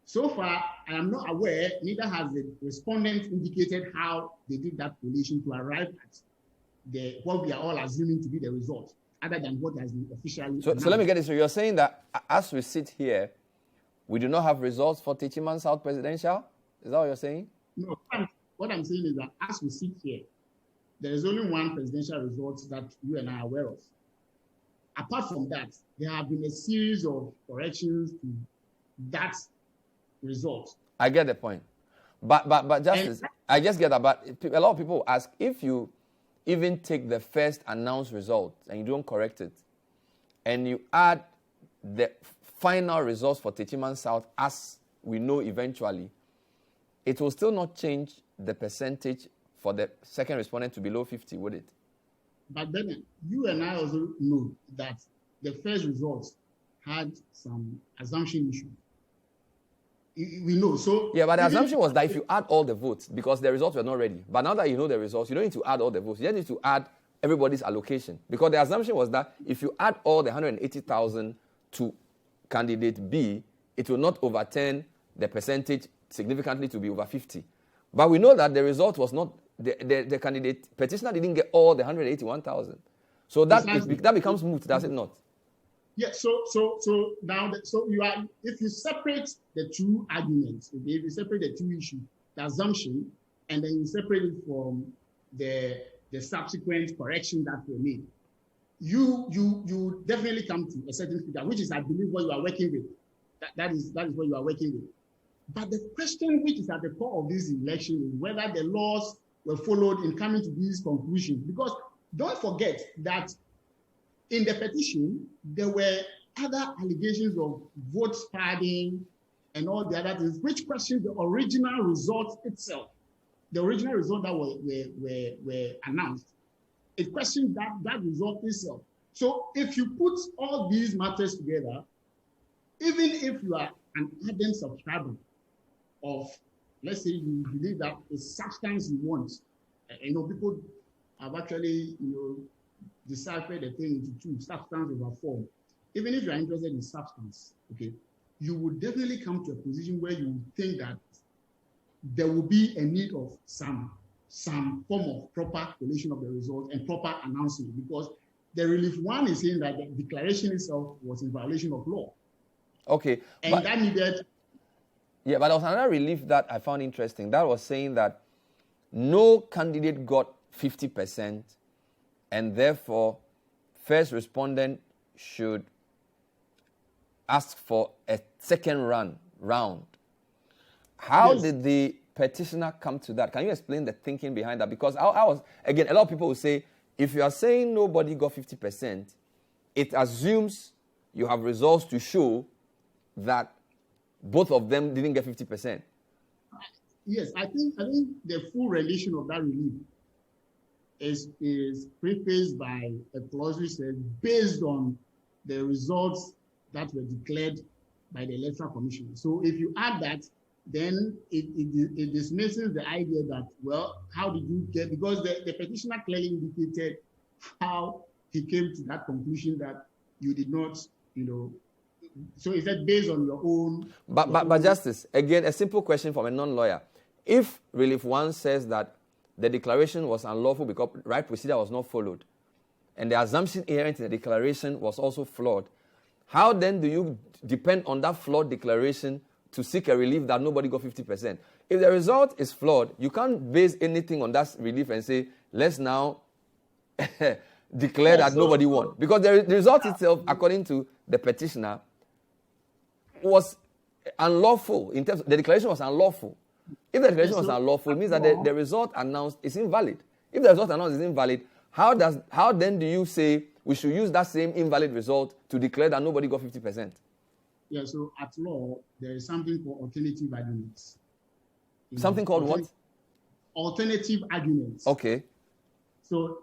So far, I am not aware, neither has the respondent indicated how they did that collation to arrive at what we are all assuming to be the result, other than what has been officially So let me get this. So you're saying that as we sit here, we do not have results for Techiman South presidential? Is that what you're saying? No, what I'm saying is that as we sit here, there is only one presidential result that you and I are aware of. Apart from that, there have been a series of corrections to that result. I get the point. But Justice, I just get that. But a lot of people ask, if you even take the first announced result and you don't correct it, and you add the final results for Techiman South as we know eventually, it will still not change the percentage for the second respondent to below 50, would it? But then you and I also know that the first results had some assumption issues. We know. So yeah, but the assumption was that if you add all the votes, because the results were not ready. But now that you know the results, you don't need to add all the votes. You just need to add everybody's allocation. Because the assumption was that if you add all the 180,000 to candidate B, it will not overturn the percentage significantly to be over 50. But we know that the result was not, the candidate petitioner didn't get all the 181,000. So that becomes moot, does it not? Yeah, so now, you are, if you separate the two arguments, okay, if you separate the two issues, the assumption, and then you separate it from the subsequent correction that were made, you definitely come to a certain figure, which is, I believe, what you are working with. That is what you are working with. But the question which is at the core of this election is whether the laws were followed in coming to these conclusions. Because don't forget that in the petition, there were other allegations of vote padding and all the other things, which questioned the original result itself. The original result that were announced. It questioned that result itself. So if you put all these matters together, even if you are an ardent subscriber of, let's say you believe that the substance you want, people have actually, decipher the thing into two, substance over form. Even if you're interested in substance, okay, you would definitely come to a position where you think that there will be a need of some form of proper collation of the result and proper announcement, because the relief one is saying that the declaration itself was in violation of law. Okay. And that needed... Yeah, but there was another relief that I found interesting. That was saying that no candidate got 50%, and therefore, first respondent should ask for a second round. How did the petitioner come to that? Can you explain the thinking behind that? Because I was, again, a lot of people will say, if you are saying nobody got 50%, it assumes you have results to show that both of them didn't get 50%. Yes, I think the full relation of that relief is prefaced by a clause which says, based on the results that were declared by the Electoral Commission. So if you add that, then it dismisses the idea that, well, how did you get, because the petitioner clearly indicated how he came to that conclusion that you did not, so is that based on your own? But Justice, again, a simple question from a non-lawyer. If Relief 1 says that the declaration was unlawful because right procedure was not followed, and the assumption inherent in the declaration was also flawed, how then do you depend on that flawed declaration to seek a relief that nobody got 50%? If the result is flawed, you can't base anything on that relief and say, let's now declare that nobody won. Because the result itself, according to the petitioner, was unlawful. In terms of, the declaration was unlawful. If the declaration was unlawful, it means that the result announced is invalid. If the result announced is invalid, how then do you say we should use that same invalid result to declare that nobody got 50%? Yeah, so at law, there is something called alternative arguments. Something called what? Alternative arguments. Okay. So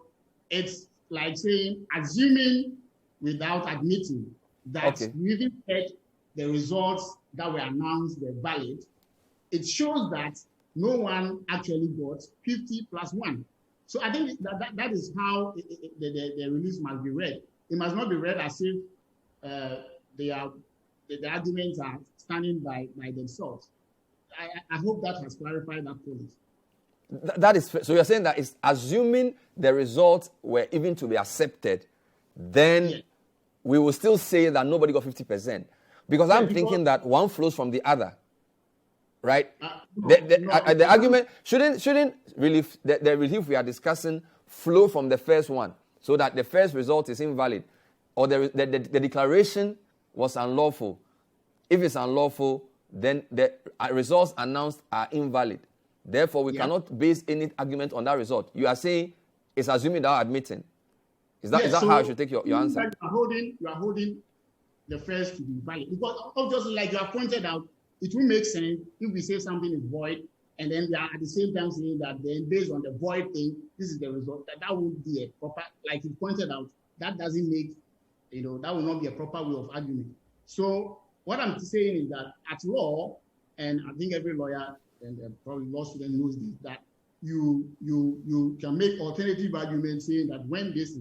it's like saying, assuming without admitting that you even said the results that were announced were valid, it shows that no one actually got 50 plus 1. So I think that is how the release must be read. It must not be read as if the arguments are standing by themselves. I hope that has clarified that point. That is, so you're saying that it's assuming the results were even to be accepted, then we will still say that nobody got 50%. Because I'm thinking that one flows from the other. Right? The argument shouldn't relief, the relief we are discussing flow from the first one, so that the first result is invalid, or the declaration was unlawful. If it's unlawful, then the results announced are invalid. Therefore, we cannot base any argument on that result. You are saying it's assuming without admitting. Is that how I should take your answer? You are holding the first to be valid, because obviously, like you have pointed out, it will make sense if we say something is void, and then we are at the same time saying that then based on the void thing, this is the result. That would be a proper, like you pointed out, that doesn't make, that will not be a proper way of argument. So what I'm saying is that at law, and I think every lawyer and probably law student knows this, that you can make alternative arguments saying that when this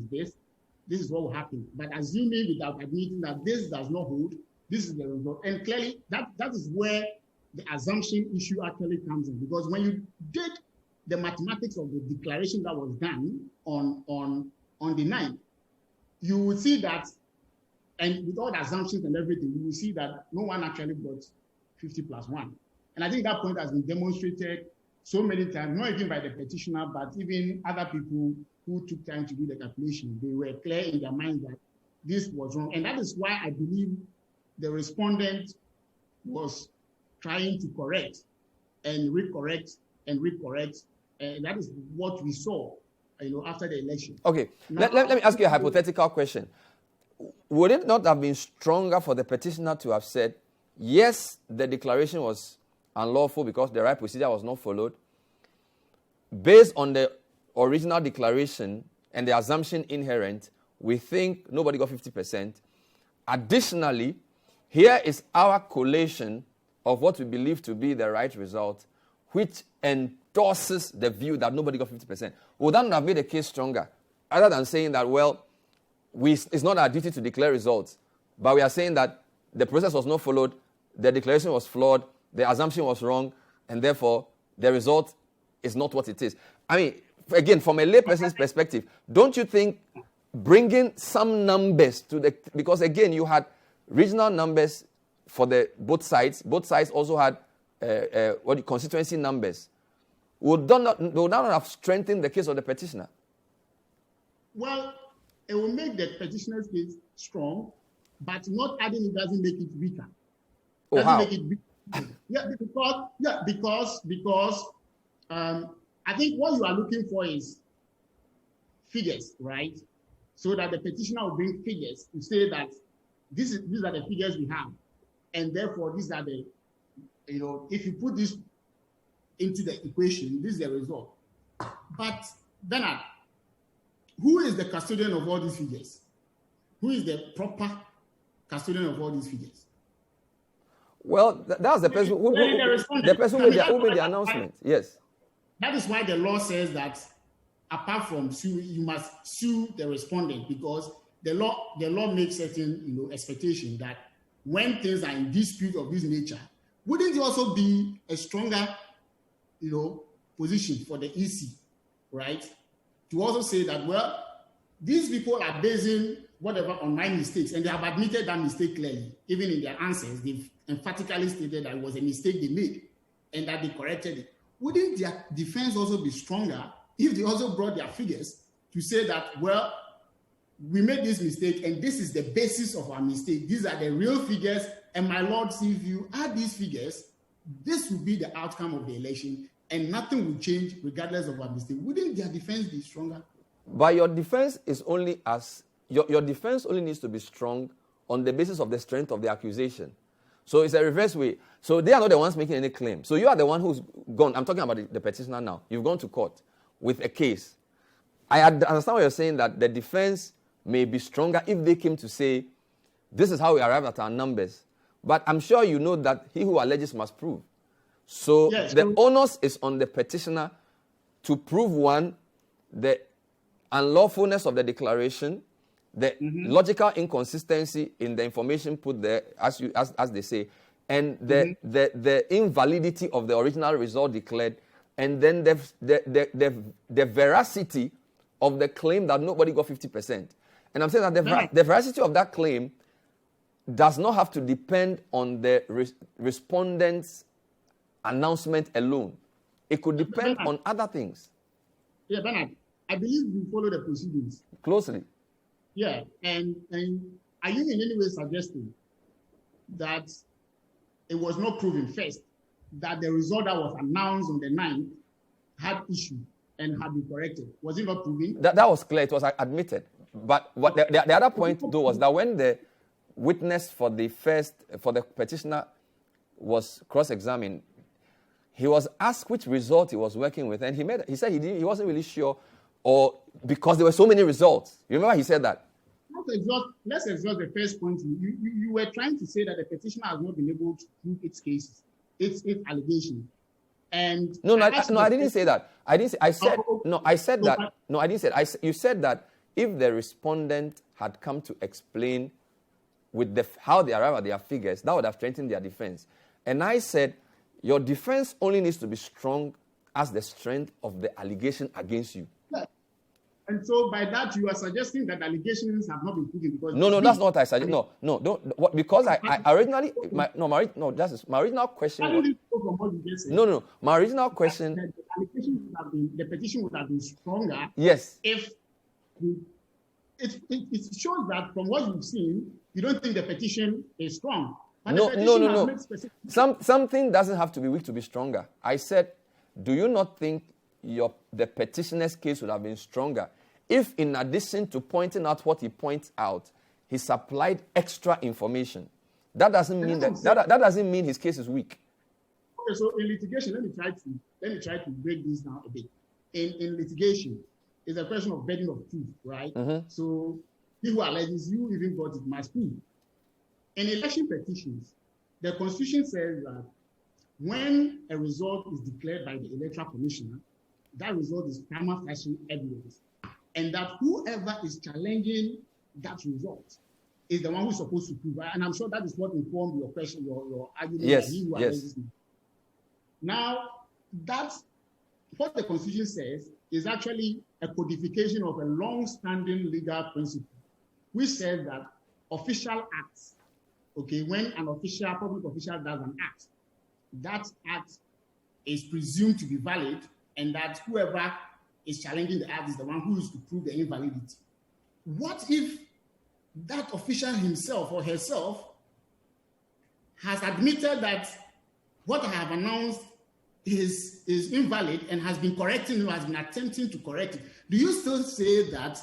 is what will happen. But assuming without admitting that this does not hold, this is the result. And clearly, that is where the assumption issue actually comes in. Because when you did the mathematics of the declaration that was done on the 9th, you will see that, and with all the assumptions and everything, you will see that no one actually got 50 plus 1. And I think that point has been demonstrated so many times, not even by the petitioner, but even other people who took time to do the calculation. They were clear in their mind that this was wrong. And that is why I believe the respondent was trying to correct and recorrect and recorrect. And that is what we saw, after the election. Okay, now, let me ask you a hypothetical question. Would it not have been stronger for the petitioner to have said, yes, the declaration was unlawful because the right procedure was not followed? Based on the original declaration and the assumption inherent, we think nobody got 50%. Additionally, here is our collation of what we believe to be the right result, which endorses the view that nobody got 50%. Would that not have made the case stronger? Other than saying that, well, it's not our duty to declare results, but we are saying that the process was not followed, the declaration was flawed, the assumption was wrong, and therefore the result is not what it is. I mean, again, from a layperson's perspective, don't you think bringing some numbers to the, because again, you had regional numbers for the both sides also had constituency numbers. Would that not have strengthened the case of the petitioner? Well, it will make the petitioner's case strong, but not adding it doesn't make it weaker. Make it weaker. Because I think what you are looking for is figures, right? So that the petitioner will bring figures to say that these are the figures we have, and therefore these are the, if you put this into the equation, this is the result. But Bernard, who is the custodian of all these figures? Who is the proper custodian of all these figures? Well, that's the person who made the announcement. Yes. That is why the law says that apart from sue, you must sue the respondent, because the law makes certain expectation that when things are in dispute of this nature, wouldn't it also be a stronger position for the EC, right, to also say that, well, these people are basing whatever on my mistakes, and they have admitted that mistake clearly. Even in their answers, they've emphatically stated that it was a mistake they made and that they corrected it. Wouldn't their defense also be stronger if they also brought their figures to say that, well, we made this mistake and this is the basis of our mistake. These are the real figures, and my lord, if you add these figures, this will be the outcome of the election and nothing will change regardless of our mistake. Wouldn't their defense be stronger? But your defense is only as your defense only needs to be strong on the basis of the strength of the accusation. So it's a reverse way. So they are not the ones making any claim. So you are the one who's gone. I'm talking about the petitioner now. You've gone to court with a case. I understand what you're saying, that the defense may be stronger if they came to say, this is how we arrived at our numbers. But I'm sure you know that he who alleges must prove. So yes, the onus is on the petitioner to prove, one, the unlawfulness of the declaration, the logical inconsistency in the information put there, as they say, and the invalidity of the original result declared, and then the veracity of the claim that nobody got 50%. And I'm saying that the veracity of that claim does not have to depend on the respondent's announcement alone. It could depend on other things. Yeah, Bernard, I believe you follow the proceedings Closely. Yeah, and are you in any way suggesting that it was not proven first that the result that was announced on the 9th had issue and had been corrected? Was it not proven? That was clear. It was admitted. But what the other point, though, was that when the witness for the petitioner was cross-examined, he was asked which result he was working with, and he said he wasn't really sure, or because there were so many results. You remember he said that? Let's exhaust the first point. You were trying to say that the petitioner has not been able to prove its cases, its allegations. And I didn't say that. I didn't say. I said no. I said that. No, I didn't say that. You said that if the respondent had come to explain with how they arrive at their figures, that would have strengthened their defense. And I said your defense only needs to be strong as the strength of the allegation against you. Yeah. And so by that you are suggesting that allegations have not been proven because no, that's not what I suggest. No, don't. What, because I originally my original question. No. My original question. The petition would have been stronger. Yes. If it shows that from what you've seen, you don't think the petition is strong. But no. Something doesn't have to be weak to be stronger. I said, do you not think the petitioner's case would have been stronger if, in addition to pointing out what he points out, he supplied extra information? That doesn't mean that doesn't mean his case is weak. Okay, so in litigation, let me try to break this down a bit. In litigation, it's a question of burden of proof, right? Mm-hmm. So he who alleges you even got it must prove. In election petitions, the Constitution says that when a result is declared by the Electoral Commissioner, that result is prima facie evidence, and that whoever is challenging that result is the one who's supposed to prove. And I'm sure that is what informed your question, your argument. Yes. Now, that's what the Constitution says is actually a codification of a long-standing legal principle, which says that official acts, when an public official does an act, that act is presumed to be valid, and that whoever is challenging the act is the one who is to prove the invalidity. What if that official himself or herself has admitted that what I have announced is invalid and has been correcting or has been attempting to correct it? Do you still say that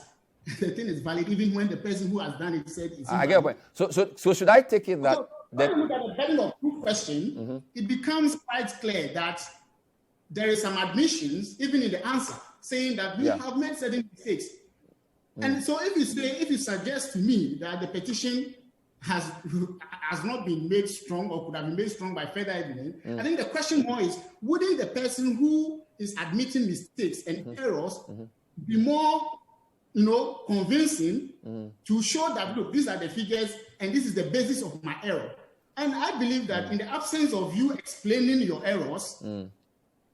the thing is valid even when the person who has done it said it's invalid? I get your point. So should I take it that... When you look at the burden of proof question, it becomes quite clear that there is some admissions, even in the answer, saying that we have made certain mistakes. And so if you suggest to me that the petition has not been made strong or could have been made strong by further evidence, I think the question more is, wouldn't the person who is admitting mistakes and errors be more, convincing to show that, look, these are the figures and this is the basis of my error. And I believe that in the absence of you explaining your errors,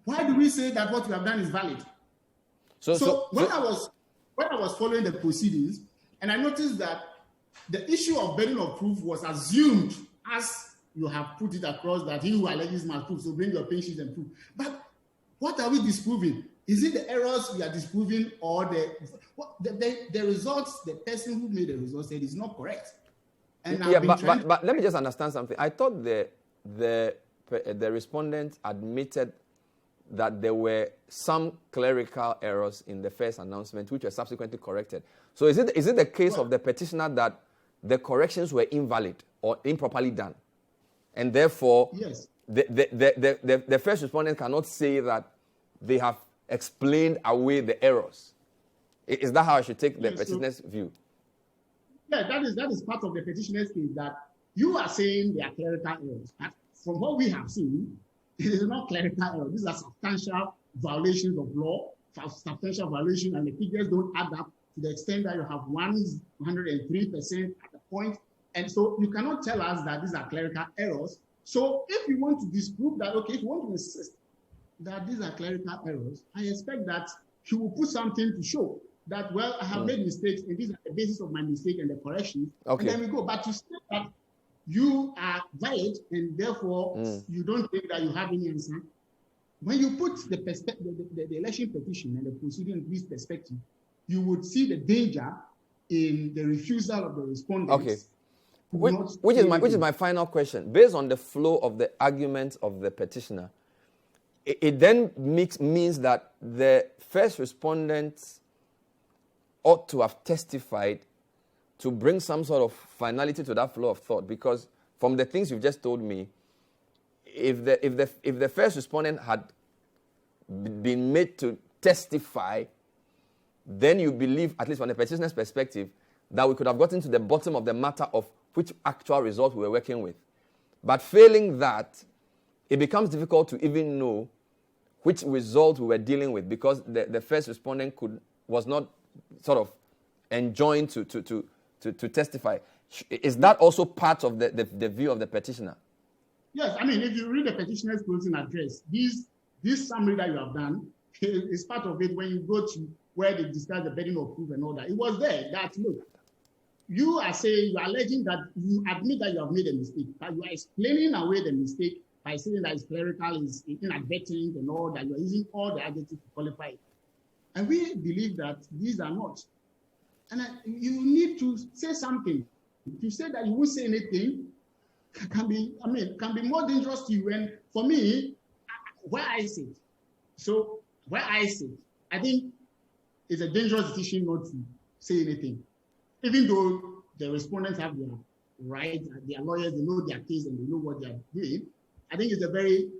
why do we say that what you have done is valid? So when I was following the proceedings, and I noticed that the issue of burden of proof was assumed as you have put it across that he who alleges must prove, so bring your patience and prove. But what are we disproving? Is it the errors we are disproving or the results the person who made the results said is not correct? And but let me just understand something. I thought the respondent admitted that there were some clerical errors in the first announcement which were subsequently corrected. So is it the case of the petitioner that the corrections were invalid or improperly done? And therefore, yes, the first respondent cannot say that they have explained away the errors. Is that how I should take the petitioner's view? Yeah, that is part of the petitioner's case, that you are saying they are clerical errors. But from what we have seen, it is not clerical errors. These are substantial violations of law, substantial violation, and the figures don't add up to the extent that you have 103% at the point. And so you cannot tell us that these are clerical errors. So if you want to disprove that, okay, if you want to insist that these are clerical errors, I expect that he will put something to show that, well, I have made mistakes, and these are the basis of my mistake and the corrections. Okay. And then we go. But to say that you are valid and therefore you don't think that you have any answer, when you put the election petition and the proceeding in this perspective, you would see the danger in the refusal of the respondents. Okay. Which is my final question. Based on the flow of the arguments of the petitioner, it then means that the first respondents ought to have testified to bring some sort of finality to that flow of thought, because from the things you've just told me, if the first respondent had been made to testify, then you believe, at least from the petitioner's perspective, that we could have gotten to the bottom of the matter of which actual result we were working with. But failing that, it becomes difficult to even know which result we were dealing with, because the first respondent was not sort of enjoined to testify. Is that also part of the view of the petitioner? Yes, I mean, if you read the petitioner's closing address, this summary that you have done is part of it. When you go to where they discuss the burden of proof and all that, it was there that, look, you are saying, you are alleging that you admit that you have made a mistake, but you are explaining away the mistake by saying that it's clerical, it's inadvertent and all that. You are using all the adjectives to qualify it. And we believe that these are not. And you need to say something. If you say that you won't say anything, can be more dangerous to you. And for me, where I sit, I think it's a dangerous decision not to say anything. Even though the respondents have their right, their lawyers, they know their case and they know what they are doing, I think it's a very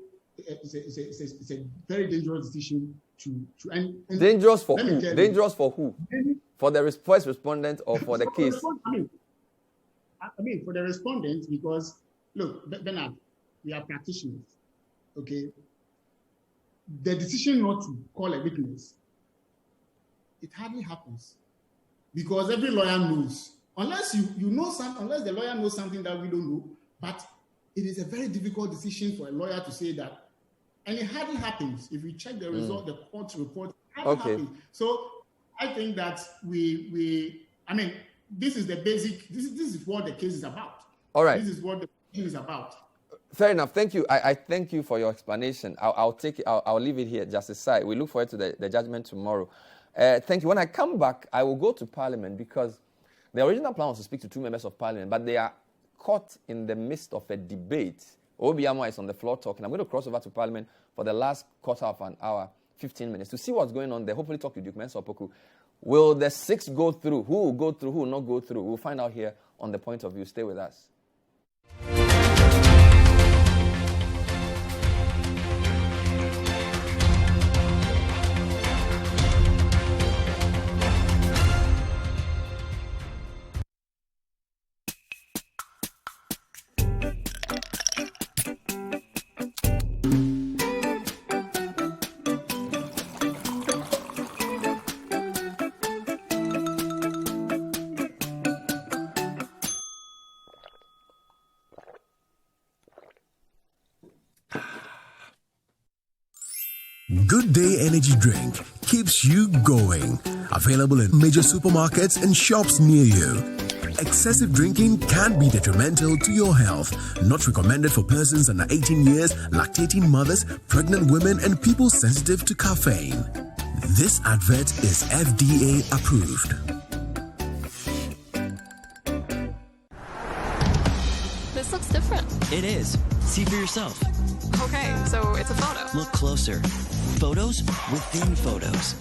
dangerous decision to and dangerous for who? Dangerous for who? For the first respondent or for the case? I mean, for the respondents, because look, Bernard, we are practitioners, okay? The decision not to call a witness, it hardly happens, because every lawyer knows, unless unless the lawyer knows something that we don't know, but it is a very difficult decision for a lawyer to say that, and it hardly happens. If we check the result, the court report, it hardly happens. So I think that this is the basic, this is what the case is about. All right. This is what the case is about. Fair enough. Thank you. I thank you for your explanation. I'll take it. I'll leave it here, just aside. We look forward to the judgment tomorrow. Thank you. When I come back, I will go to Parliament, because the original plan was to speak to 2 members of Parliament, but they are caught in the midst of a debate. Obiamo is on the floor talking. I'm going to cross over to Parliament for the last quarter of an hour, 15 minutes, to see what's going on there. Hopefully talk to Duke Mensah Opoku. Will the 6 go through? Who will go through? Who will not go through? We'll find out here on The Point of View. Stay with us. Good Day Energy Drink keeps you going. Available in major supermarkets and shops near you. Excessive drinking can be detrimental to your health. Not recommended for persons under 18 years, lactating mothers, pregnant women, and people sensitive to caffeine. This advert is FDA approved. This looks different. It is. See for yourself. Okay, so it's a photo. Look closer. Photos within photos.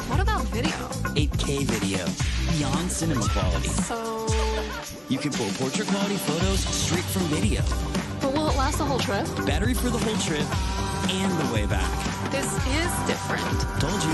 What about video? 8K video. Beyond cinema quality. So, You can pull portrait quality photos straight from video. but will it last the whole trip? Battery for the whole trip and the way back. This is different. Told you.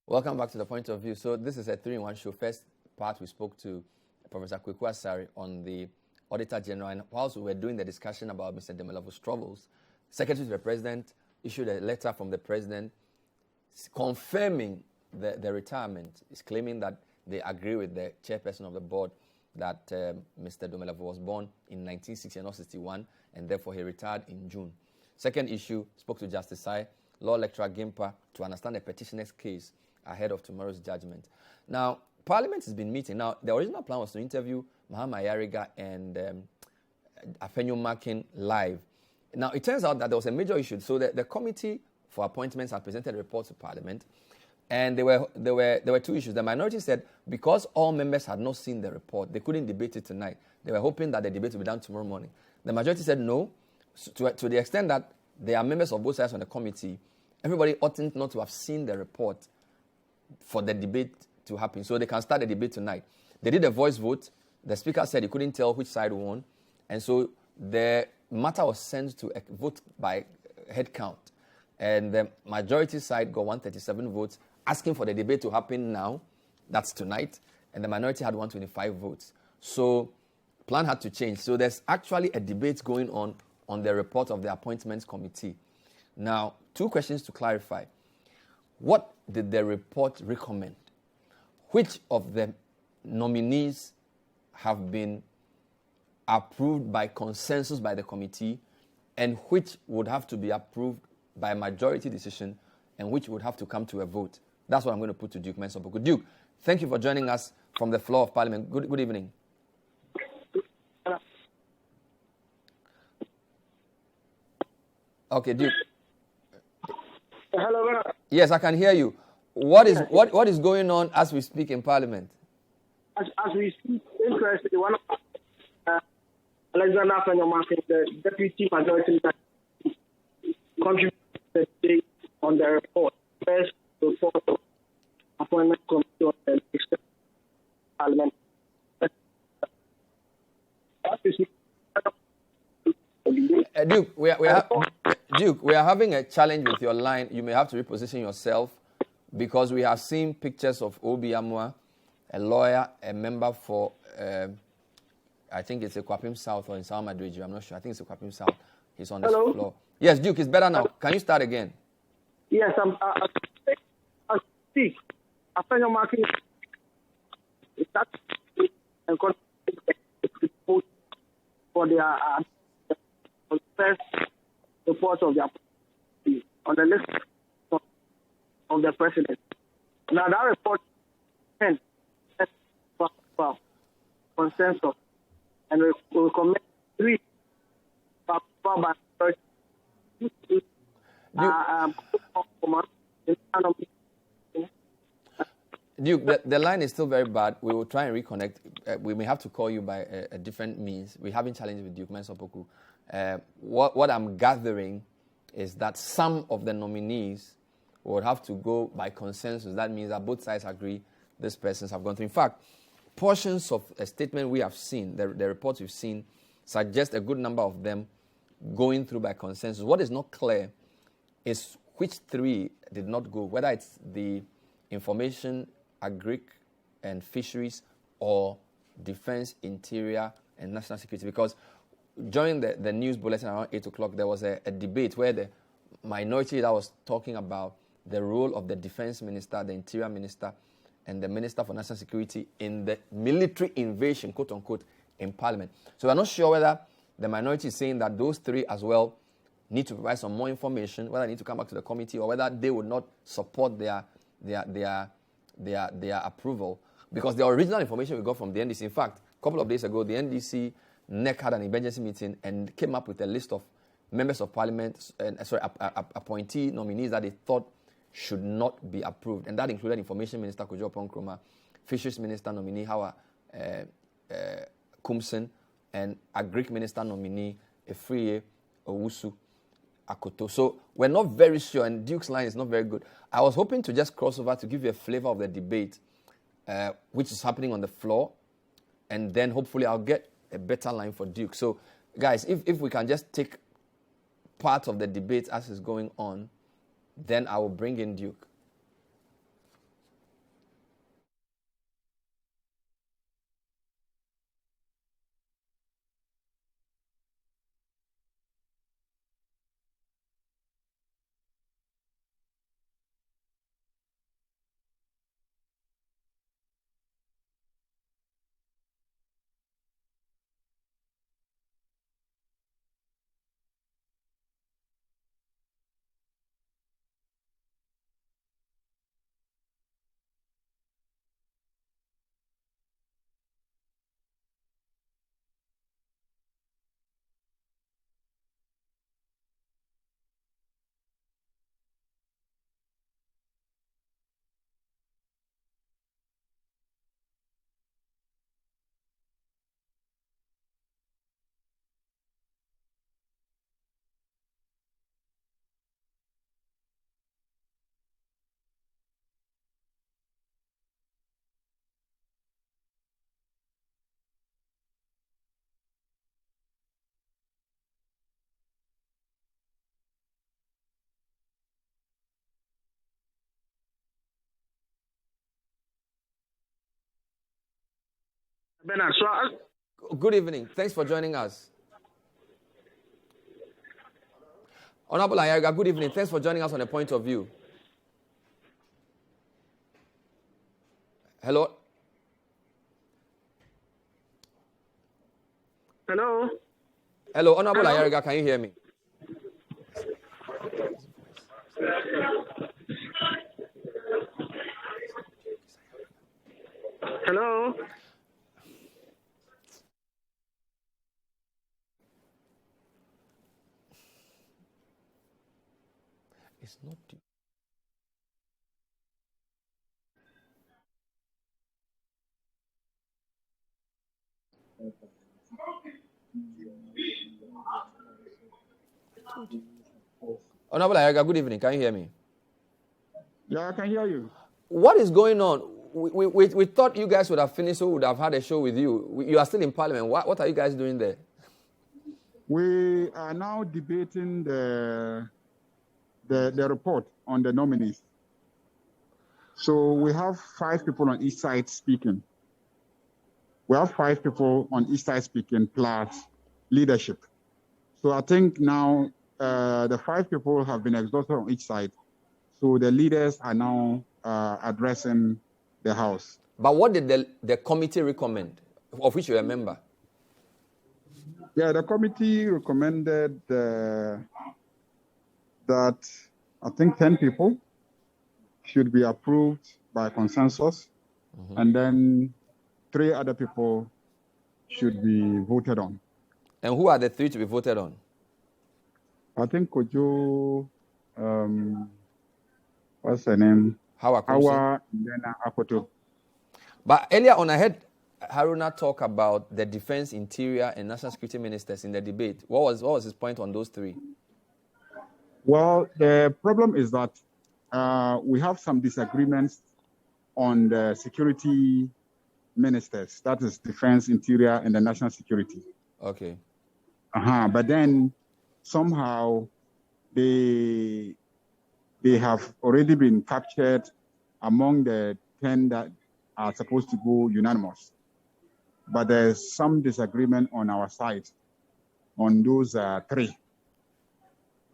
Welcome back to The Point of View. So this is a 3-in-1 show. First part, we spoke to Professor Kweku Asare on the Auditor General. And whilst we were doing the discussion about Mr. Domelevo's troubles, Secretary to the President issued a letter from the President confirming the retirement. He's claiming that they agree with the chairperson of the board that Mr. Domelevo was born in 1960 and not 61, and therefore he retired in June. Second issue, spoke to Justice Sai, Law Lecturer Gimpa, to understand the petitioner's case ahead of tomorrow's judgment. Now, Parliament has been meeting. Now, the original plan was to interview Mahama Yariga and Afenyo Makin live. Now, it turns out that there was a major issue. So the committee for appointments had presented a report to Parliament, and there were two issues. The minority said because all members had not seen the report, they couldn't debate it tonight. They were hoping that the debate would be done tomorrow morning. The majority said no, to the extent that there are members of both sides on the committee. Everybody oughtn't not to have seen the report for the debate to happen, so they can start the debate tonight. They did a voice vote. The speaker said he couldn't tell which side won, and so the matter was sent to a vote by head count. And the majority side got 137 votes, asking for the debate to happen now, that's tonight, and the minority had 125 votes. So plan had to change. So there's actually a debate going on the report of the appointments committee. Now, two questions to clarify. What did the report recommend? Which of the nominees have been approved by consensus by the committee, and which would have to be approved by majority decision, and which would have to come to a vote? That's what I'm going to put to Duke Mensah-Poku. Duke, thank you for joining us from the floor of Parliament. Good evening. Okay, Duke. Hello. Yes, I can hear you. What is going on as we speak in Parliament? As we speak, interestingly, one of Alexander Afenyo-Markin, the Deputy Majority Leader, contributed today on the report. First report of appointment committee on the Parliament. Duke, we are having a challenge with your line. You may have to reposition yourself, because we have seen pictures of Obi Amwa, a lawyer, a member for, I think it's a Kwapim South or in Salmadridge. I'm not sure. I think it's a Kwapim South. He's on the floor. Yes, Duke, it's better now. Can you start again? Yes, I speak. Afenyo-Markin is that and report for their first report of their on the list of the president. Now that report sent consensus and we recommend 3 by Duke, the line is still very bad. We will try and reconnect. We may have to call you by a different means. We haven't challenged with Duke Mensah-Poku. What I'm gathering is that some of the nominees would have to go by consensus. That means that both sides agree these persons have gone through. In fact, portions of a statement we have seen, the reports we've seen, suggest a good number of them going through by consensus. What is not clear is which 3 did not go, whether it's the information, agric, and fisheries, or defense, interior, and national security. Because during the news bulletin around 8 o'clock, there was a debate where the minority that was talking about the role of the defense minister, the interior minister, and the minister for national security in the military invasion, quote unquote, in parliament. So we're not sure whether the minority is saying that those three as well need to provide some more information, whether they need to come back to the committee, or whether they would not support their approval, because the original information we got from the NDC, in fact, a couple of days ago, the NDC NEC had an emergency meeting and came up with a list of members of parliament, appointee nominees that they thought should not be approved, and that included Information Minister Kojo Nkrumah, Fisheries Minister nominee Hawa Kumsen, and Agric Minister nominee Efriye Owusu Akoto. So we're not very sure, and Duke's line is not very good. I was hoping to just cross over to give you a flavor of the debate, which is happening on the floor, and then hopefully I'll get a better line for Duke. So, guys, if we can just take part of the debate as it's going on, then I will bring in Duke. Bernard, good evening. Thanks for joining us. Honorable Ayaga, good evening. Thanks for joining us on A Point of View. Hello? Hello? Hello, Honorable Ayaga, can you hear me? Hello? It's not due. Honorable Ayaga, good evening. Can you hear me? Yeah, I can hear you. What is going on? We thought you guys would have finished, so we would have had a show with you. You are still in Parliament. What are you guys doing there? We are now debating the report on the nominees. So we have 5 people on each side speaking. We have 5 people on each side speaking plus leadership. So I think now the 5 people have been exhausted on each side. So the leaders are now addressing the House. But what did the committee recommend, of which you're a member? Yeah, the committee recommended that I think 10 people should be approved by consensus, and then 3 other people should be voted on. And who are the 3 to be voted on? I think Kojo, what's her name? Hawa and then Akoto. But earlier on, I heard Haruna talk about the defense, interior, and national security ministers in the debate. What was his point on those 3? Well, the problem is that we have some disagreements on the security ministers. That is defense, interior, and the national security. Okay. But then somehow they have already been captured among the 10 that are supposed to go unanimous. But there's some disagreement on our side. on those three.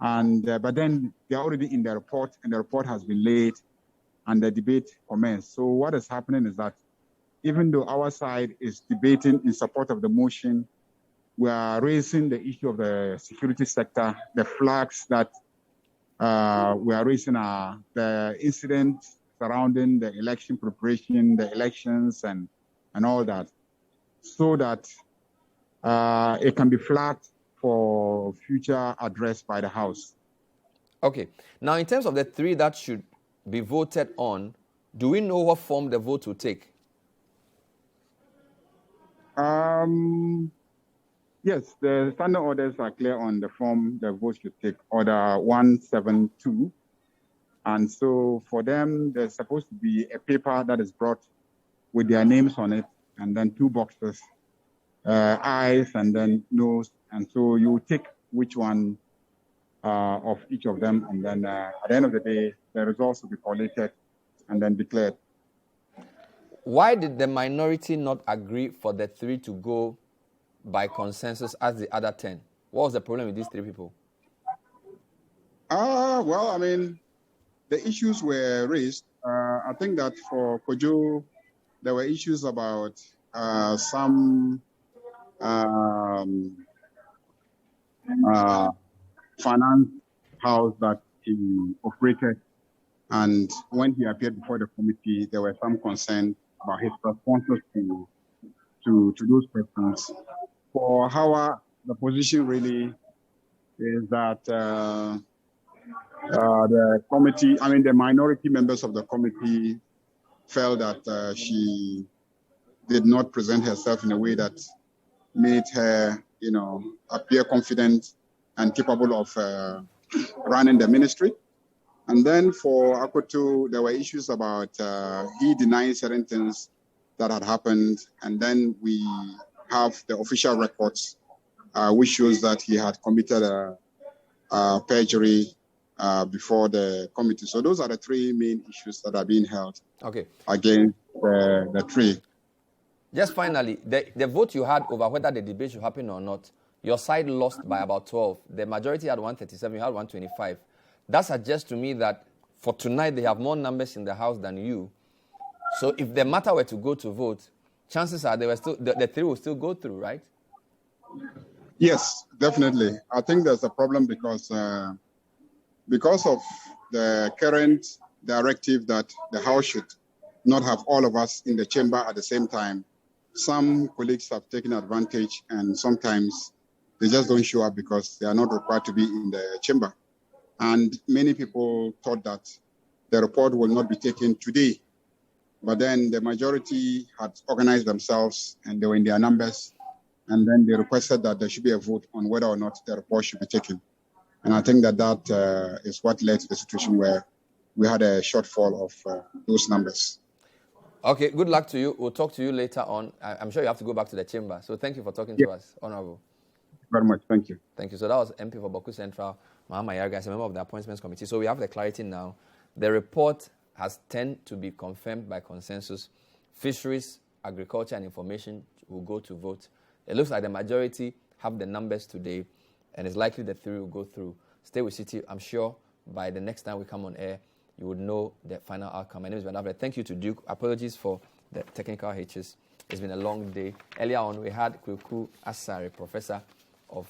And but then they're already in the report, and the report has been laid, and the debate commenced. So what is happening is that even though our side is debating in support of the motion, we are raising the issue of the security sector. The flags that we are raising are the incidents surrounding the election preparation, the elections, and all that, so that it can be flagged for future address by the House. Okay. Now, in terms of the three that should be voted on, do we know what form the vote will take? Yes, the standing orders are clear on the form the vote should take, Order 172. And so for them, there's supposed to be a paper that is brought with their names on it, and then two boxes, eyes and then nose. And so you take which one of each of them, and then at the end of the day, the results will be collated and then declared. Why did the minority not agree for the three to go by consensus as the other 10? What was the problem with these three people? Well, I mean, the issues were raised. I think that for Kojo, there were issues about some finance house that he operated. And when he appeared before the committee, there were some concern about his responses to those persons. For Hawa, the position really is that the committee, I mean, the minority members of the committee felt that she did not present herself in a way that made her, appear confident and capable of running the ministry. And then for Akoto, there were issues about he denying certain things that had happened. And then we have the official records, which shows that he had committed a perjury before the committee. So those are the three main issues that are being held against the three. Just finally, the vote you had over whether the debate should happen or not, your side lost by about 12. The majority had 137, you had 125. That suggests to me that for tonight, they have more numbers in the House than you. So if the matter were to go to vote, chances are they were still the three will still go through, right? Yes, definitely. I think there's a problem because of the current directive that the House should not have all of us in the chamber at the same time. Some colleagues have taken advantage, and sometimes they just don't show up because they are not required to be in the chamber. And many people thought that the report will not be taken today. But then the majority had organized themselves and they were in their numbers. And then they requested that there should be a vote on whether or not the report should be taken. And I think that is what led to the situation where we had a shortfall of those numbers. Okay, good luck to you. We'll talk to you later on. I'm sure you have to go back to the chamber. So thank you for talking to us, Honorable. Very much. Thank you. Thank you. So that was MP for Boku Central, Mahama Yarga, a member of the Appointments Committee. So we have the clarity now. The report has 10 to be confirmed by consensus. Fisheries, agriculture, and information will go to vote. It looks like the majority have the numbers today, and it's likely the three will go through. Stay with City. I'm sure by the next time we come on air, you would know the final outcome. My name is Benavre. Thank you to Duke. Apologies for the technical hitches. It's been a long day. Earlier on, we had Kweku Asare, professor of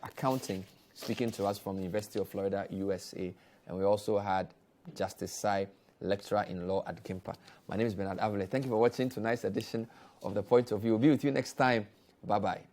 accounting, speaking to us from the University of Florida, USA. And we also had Justice Sai, lecturer in law at Gimpa. My name is Bernard Avile. Thank you for watching tonight's edition of The Point of View. We'll be with you next time. Bye-bye.